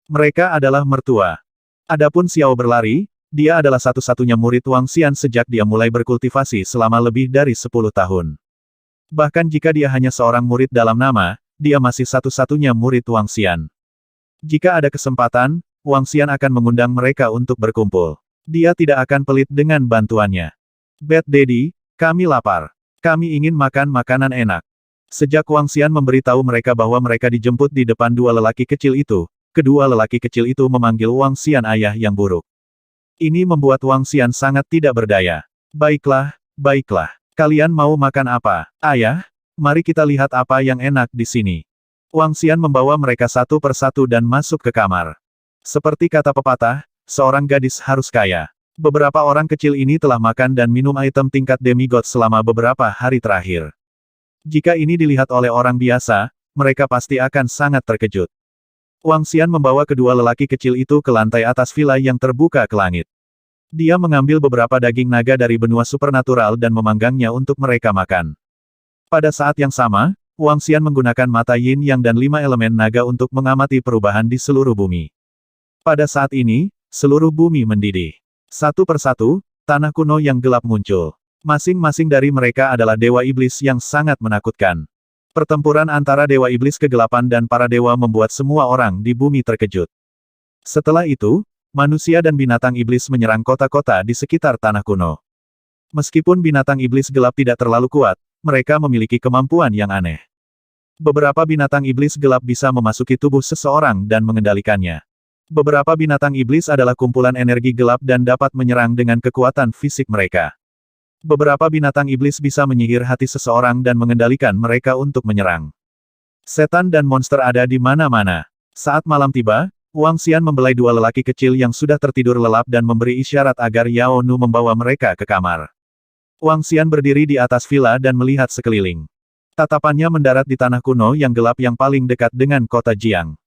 Speaker 1: Mereka adalah mertua. Adapun Xiao berlari, dia adalah satu-satunya murid Wang Xian sejak dia mulai berkultivasi selama lebih dari 10 tahun. Bahkan jika dia hanya seorang murid dalam nama, dia masih satu-satunya murid Wang Xian. Jika ada kesempatan, Wang Xian akan mengundang mereka untuk berkumpul. Dia tidak akan pelit dengan bantuannya. Bad Daddy, kami lapar. Kami ingin makan makanan enak. Sejak Wang Xian memberitahu mereka bahwa mereka dijemput di depan dua lelaki kecil itu, kedua lelaki kecil itu memanggil Wang Xian ayah yang buruk. Ini membuat Wang Xian sangat tidak berdaya. Baiklah, baiklah. Kalian mau makan apa, ayah? Mari kita lihat apa yang enak di sini. Wang Xian membawa mereka satu persatu dan masuk ke kamar. Seperti kata pepatah, seorang gadis harus kaya. Beberapa orang kecil ini telah makan dan minum item tingkat demigod selama beberapa hari terakhir. Jika ini dilihat oleh orang biasa, mereka pasti akan sangat terkejut. Wang Xian membawa kedua lelaki kecil itu ke lantai atas villa yang terbuka ke langit. Dia mengambil beberapa daging naga dari benua supernatural dan memanggangnya untuk mereka makan. Pada saat yang sama, Wang Xian menggunakan mata yin yang dan 5 elemen naga untuk mengamati perubahan di seluruh bumi. Pada saat ini, seluruh bumi mendidih. Satu persatu, tanah kuno yang gelap muncul. Masing-masing dari mereka adalah dewa iblis yang sangat menakutkan. Pertempuran antara dewa iblis kegelapan dan para dewa membuat semua orang di bumi terkejut. Setelah itu, manusia dan binatang iblis menyerang kota-kota di sekitar tanah kuno. Meskipun binatang iblis gelap tidak terlalu kuat, mereka memiliki kemampuan yang aneh. Beberapa binatang iblis gelap bisa memasuki tubuh seseorang dan mengendalikannya. Beberapa binatang iblis adalah kumpulan energi gelap dan dapat menyerang dengan kekuatan fisik mereka. Beberapa binatang iblis bisa menyihir hati seseorang dan mengendalikan mereka untuk menyerang. Setan dan monster ada di mana-mana. Saat malam tiba, Wang Xian membelai dua lelaki kecil yang sudah tertidur lelap dan memberi isyarat agar Yao Nu membawa mereka ke kamar. Wang Xian berdiri di atas villa dan melihat sekeliling. Tatapannya mendarat di tanah kuno yang gelap yang paling dekat dengan kota Jiang.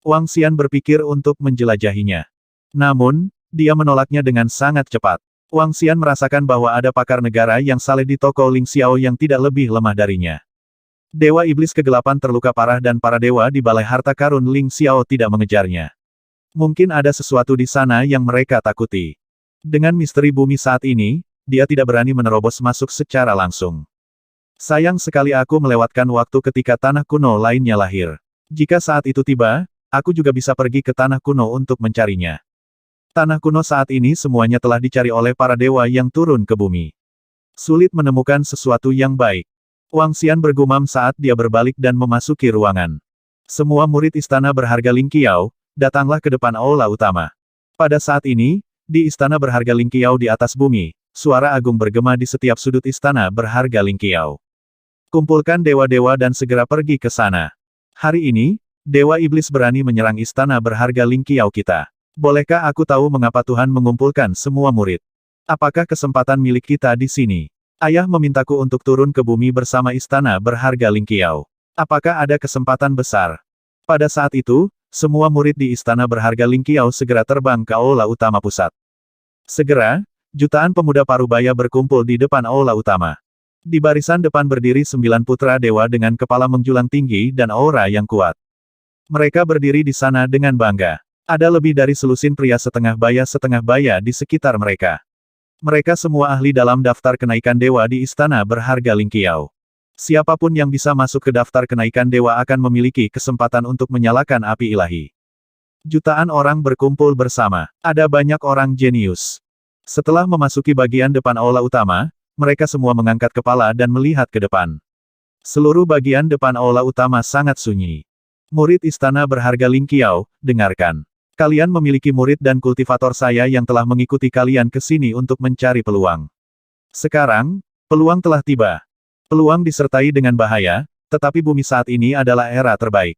Speaker 1: Wang Xian berpikir untuk menjelajahinya. Namun, dia menolaknya dengan sangat cepat. Wang Xian merasakan bahwa ada pakar negara yang saleh di toko Ling Xiao yang tidak lebih lemah darinya. Dewa Iblis Kegelapan terluka parah dan para dewa di balai harta karun Ling Xiao tidak mengejarnya. Mungkin ada sesuatu di sana yang mereka takuti. Dengan misteri bumi saat ini, dia tidak berani menerobos masuk secara langsung. Sayang sekali aku melewatkan waktu ketika tanah kuno lainnya lahir. Jika saat itu tiba, aku juga bisa pergi ke tanah kuno untuk mencarinya. Tanah kuno saat ini semuanya telah dicari oleh para dewa yang turun ke bumi. Sulit menemukan sesuatu yang baik. Wang Xian bergumam saat dia berbalik dan memasuki ruangan. Semua murid istana berharga Ling Qiao, datanglah ke depan aula utama. Pada saat ini, di istana berharga Ling Qiao di atas bumi, suara agung bergema di setiap sudut istana berharga Ling Qiao. Kumpulkan dewa-dewa dan segera pergi ke sana. Hari ini, Dewa Iblis berani menyerang istana berharga Ling Qiao kita. Bolehkah aku tahu mengapa Tuhan mengumpulkan semua murid? Apakah kesempatan milik kita di sini? Ayah memintaku untuk turun ke bumi bersama istana berharga Ling Qiao. Apakah ada kesempatan besar? Pada saat itu, semua murid di istana berharga Ling Qiao segera terbang ke aula utama pusat. Segera, jutaan pemuda parubaya berkumpul di depan aula utama. Di barisan depan berdiri 9 putra dewa dengan kepala menjulang tinggi dan aura yang kuat. Mereka berdiri di sana dengan bangga. Ada lebih dari selusin pria setengah baya di sekitar mereka. Mereka semua ahli dalam daftar kenaikan dewa di istana berharga Ling Qiao. Siapapun yang bisa masuk ke daftar kenaikan dewa akan memiliki kesempatan untuk menyalakan api ilahi. Jutaan orang berkumpul bersama. Ada banyak orang jenius. Setelah memasuki bagian depan aula utama, mereka semua mengangkat kepala dan melihat ke depan. Seluruh bagian depan aula utama sangat sunyi. Murid istana berharga Ling Qiao, dengarkan. Kalian memiliki murid dan kultivator saya yang telah mengikuti kalian ke sini untuk mencari peluang. Sekarang, peluang telah tiba. Peluang disertai dengan bahaya, tetapi bumi saat ini adalah era terbaik.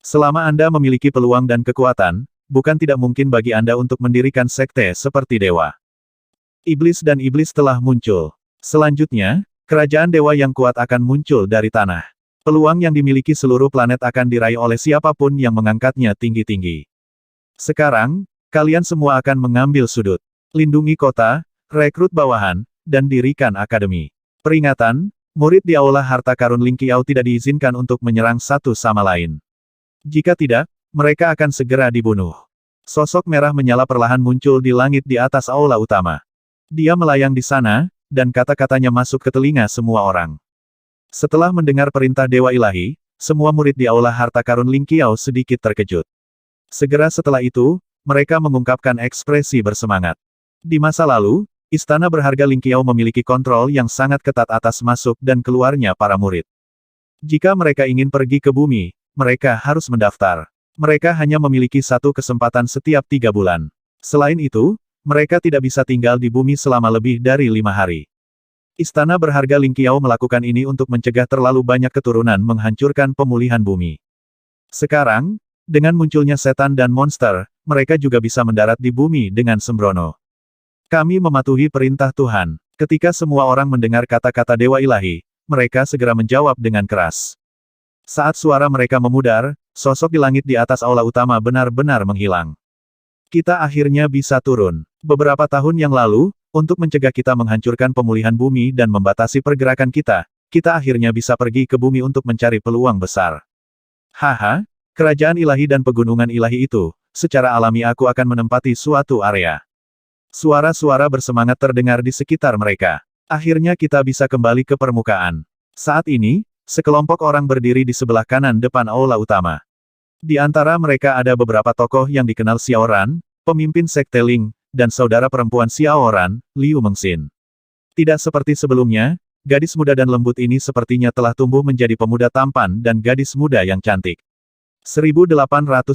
Speaker 1: Selama Anda memiliki peluang dan kekuatan, bukan tidak mungkin bagi Anda untuk mendirikan sekte seperti dewa. Iblis dan iblis telah muncul. Selanjutnya, kerajaan dewa yang kuat akan muncul dari tanah. Peluang yang dimiliki seluruh planet akan diraih oleh siapapun yang mengangkatnya tinggi-tinggi. Sekarang, kalian semua akan mengambil sudut. Lindungi kota, rekrut bawahan, dan dirikan akademi. Peringatan, murid di aula harta karun Ling Qiao tidak diizinkan untuk menyerang satu sama lain. Jika tidak, mereka akan segera dibunuh. Sosok merah menyala perlahan muncul di langit di atas aula utama. Dia melayang di sana, dan kata-katanya masuk ke telinga semua orang. Setelah mendengar perintah Dewa Ilahi, semua murid di aula harta karun Ling Qiao sedikit terkejut. Segera setelah itu, mereka mengungkapkan ekspresi bersemangat. Di masa lalu, istana berharga Ling Qiao memiliki kontrol yang sangat ketat atas masuk dan keluarnya para murid. Jika mereka ingin pergi ke bumi, mereka harus mendaftar. Mereka hanya memiliki satu kesempatan setiap 3 bulan. Selain itu, mereka tidak bisa tinggal di bumi selama lebih dari 5 hari. Istana berharga Ling Qiao melakukan ini untuk mencegah terlalu banyak keturunan menghancurkan pemulihan bumi. Sekarang, dengan munculnya setan dan monster, mereka juga bisa mendarat di bumi dengan sembrono. Kami mematuhi perintah Tuhan. Ketika semua orang mendengar kata-kata Dewa Ilahi, mereka segera menjawab dengan keras. Saat suara mereka memudar, sosok di langit di atas aula utama benar-benar menghilang. Kita akhirnya bisa turun. Beberapa tahun yang lalu, untuk mencegah kita menghancurkan pemulihan bumi dan membatasi pergerakan kita akhirnya bisa pergi ke bumi untuk mencari peluang besar. Haha, kerajaan ilahi dan pegunungan ilahi itu, secara alami aku akan menempati suatu area. Suara-suara bersemangat terdengar di sekitar mereka. Akhirnya kita bisa kembali ke permukaan. Saat ini, sekelompok orang berdiri di sebelah kanan depan aula utama. Di antara mereka ada beberapa tokoh yang dikenal Xiao Ran, pemimpin sekte Ling, dan saudara perempuan Xiao Ran, Liu Mengxin. Tidak seperti sebelumnya, gadis muda dan lembut ini sepertinya telah tumbuh menjadi pemuda tampan dan gadis muda yang cantik. 1870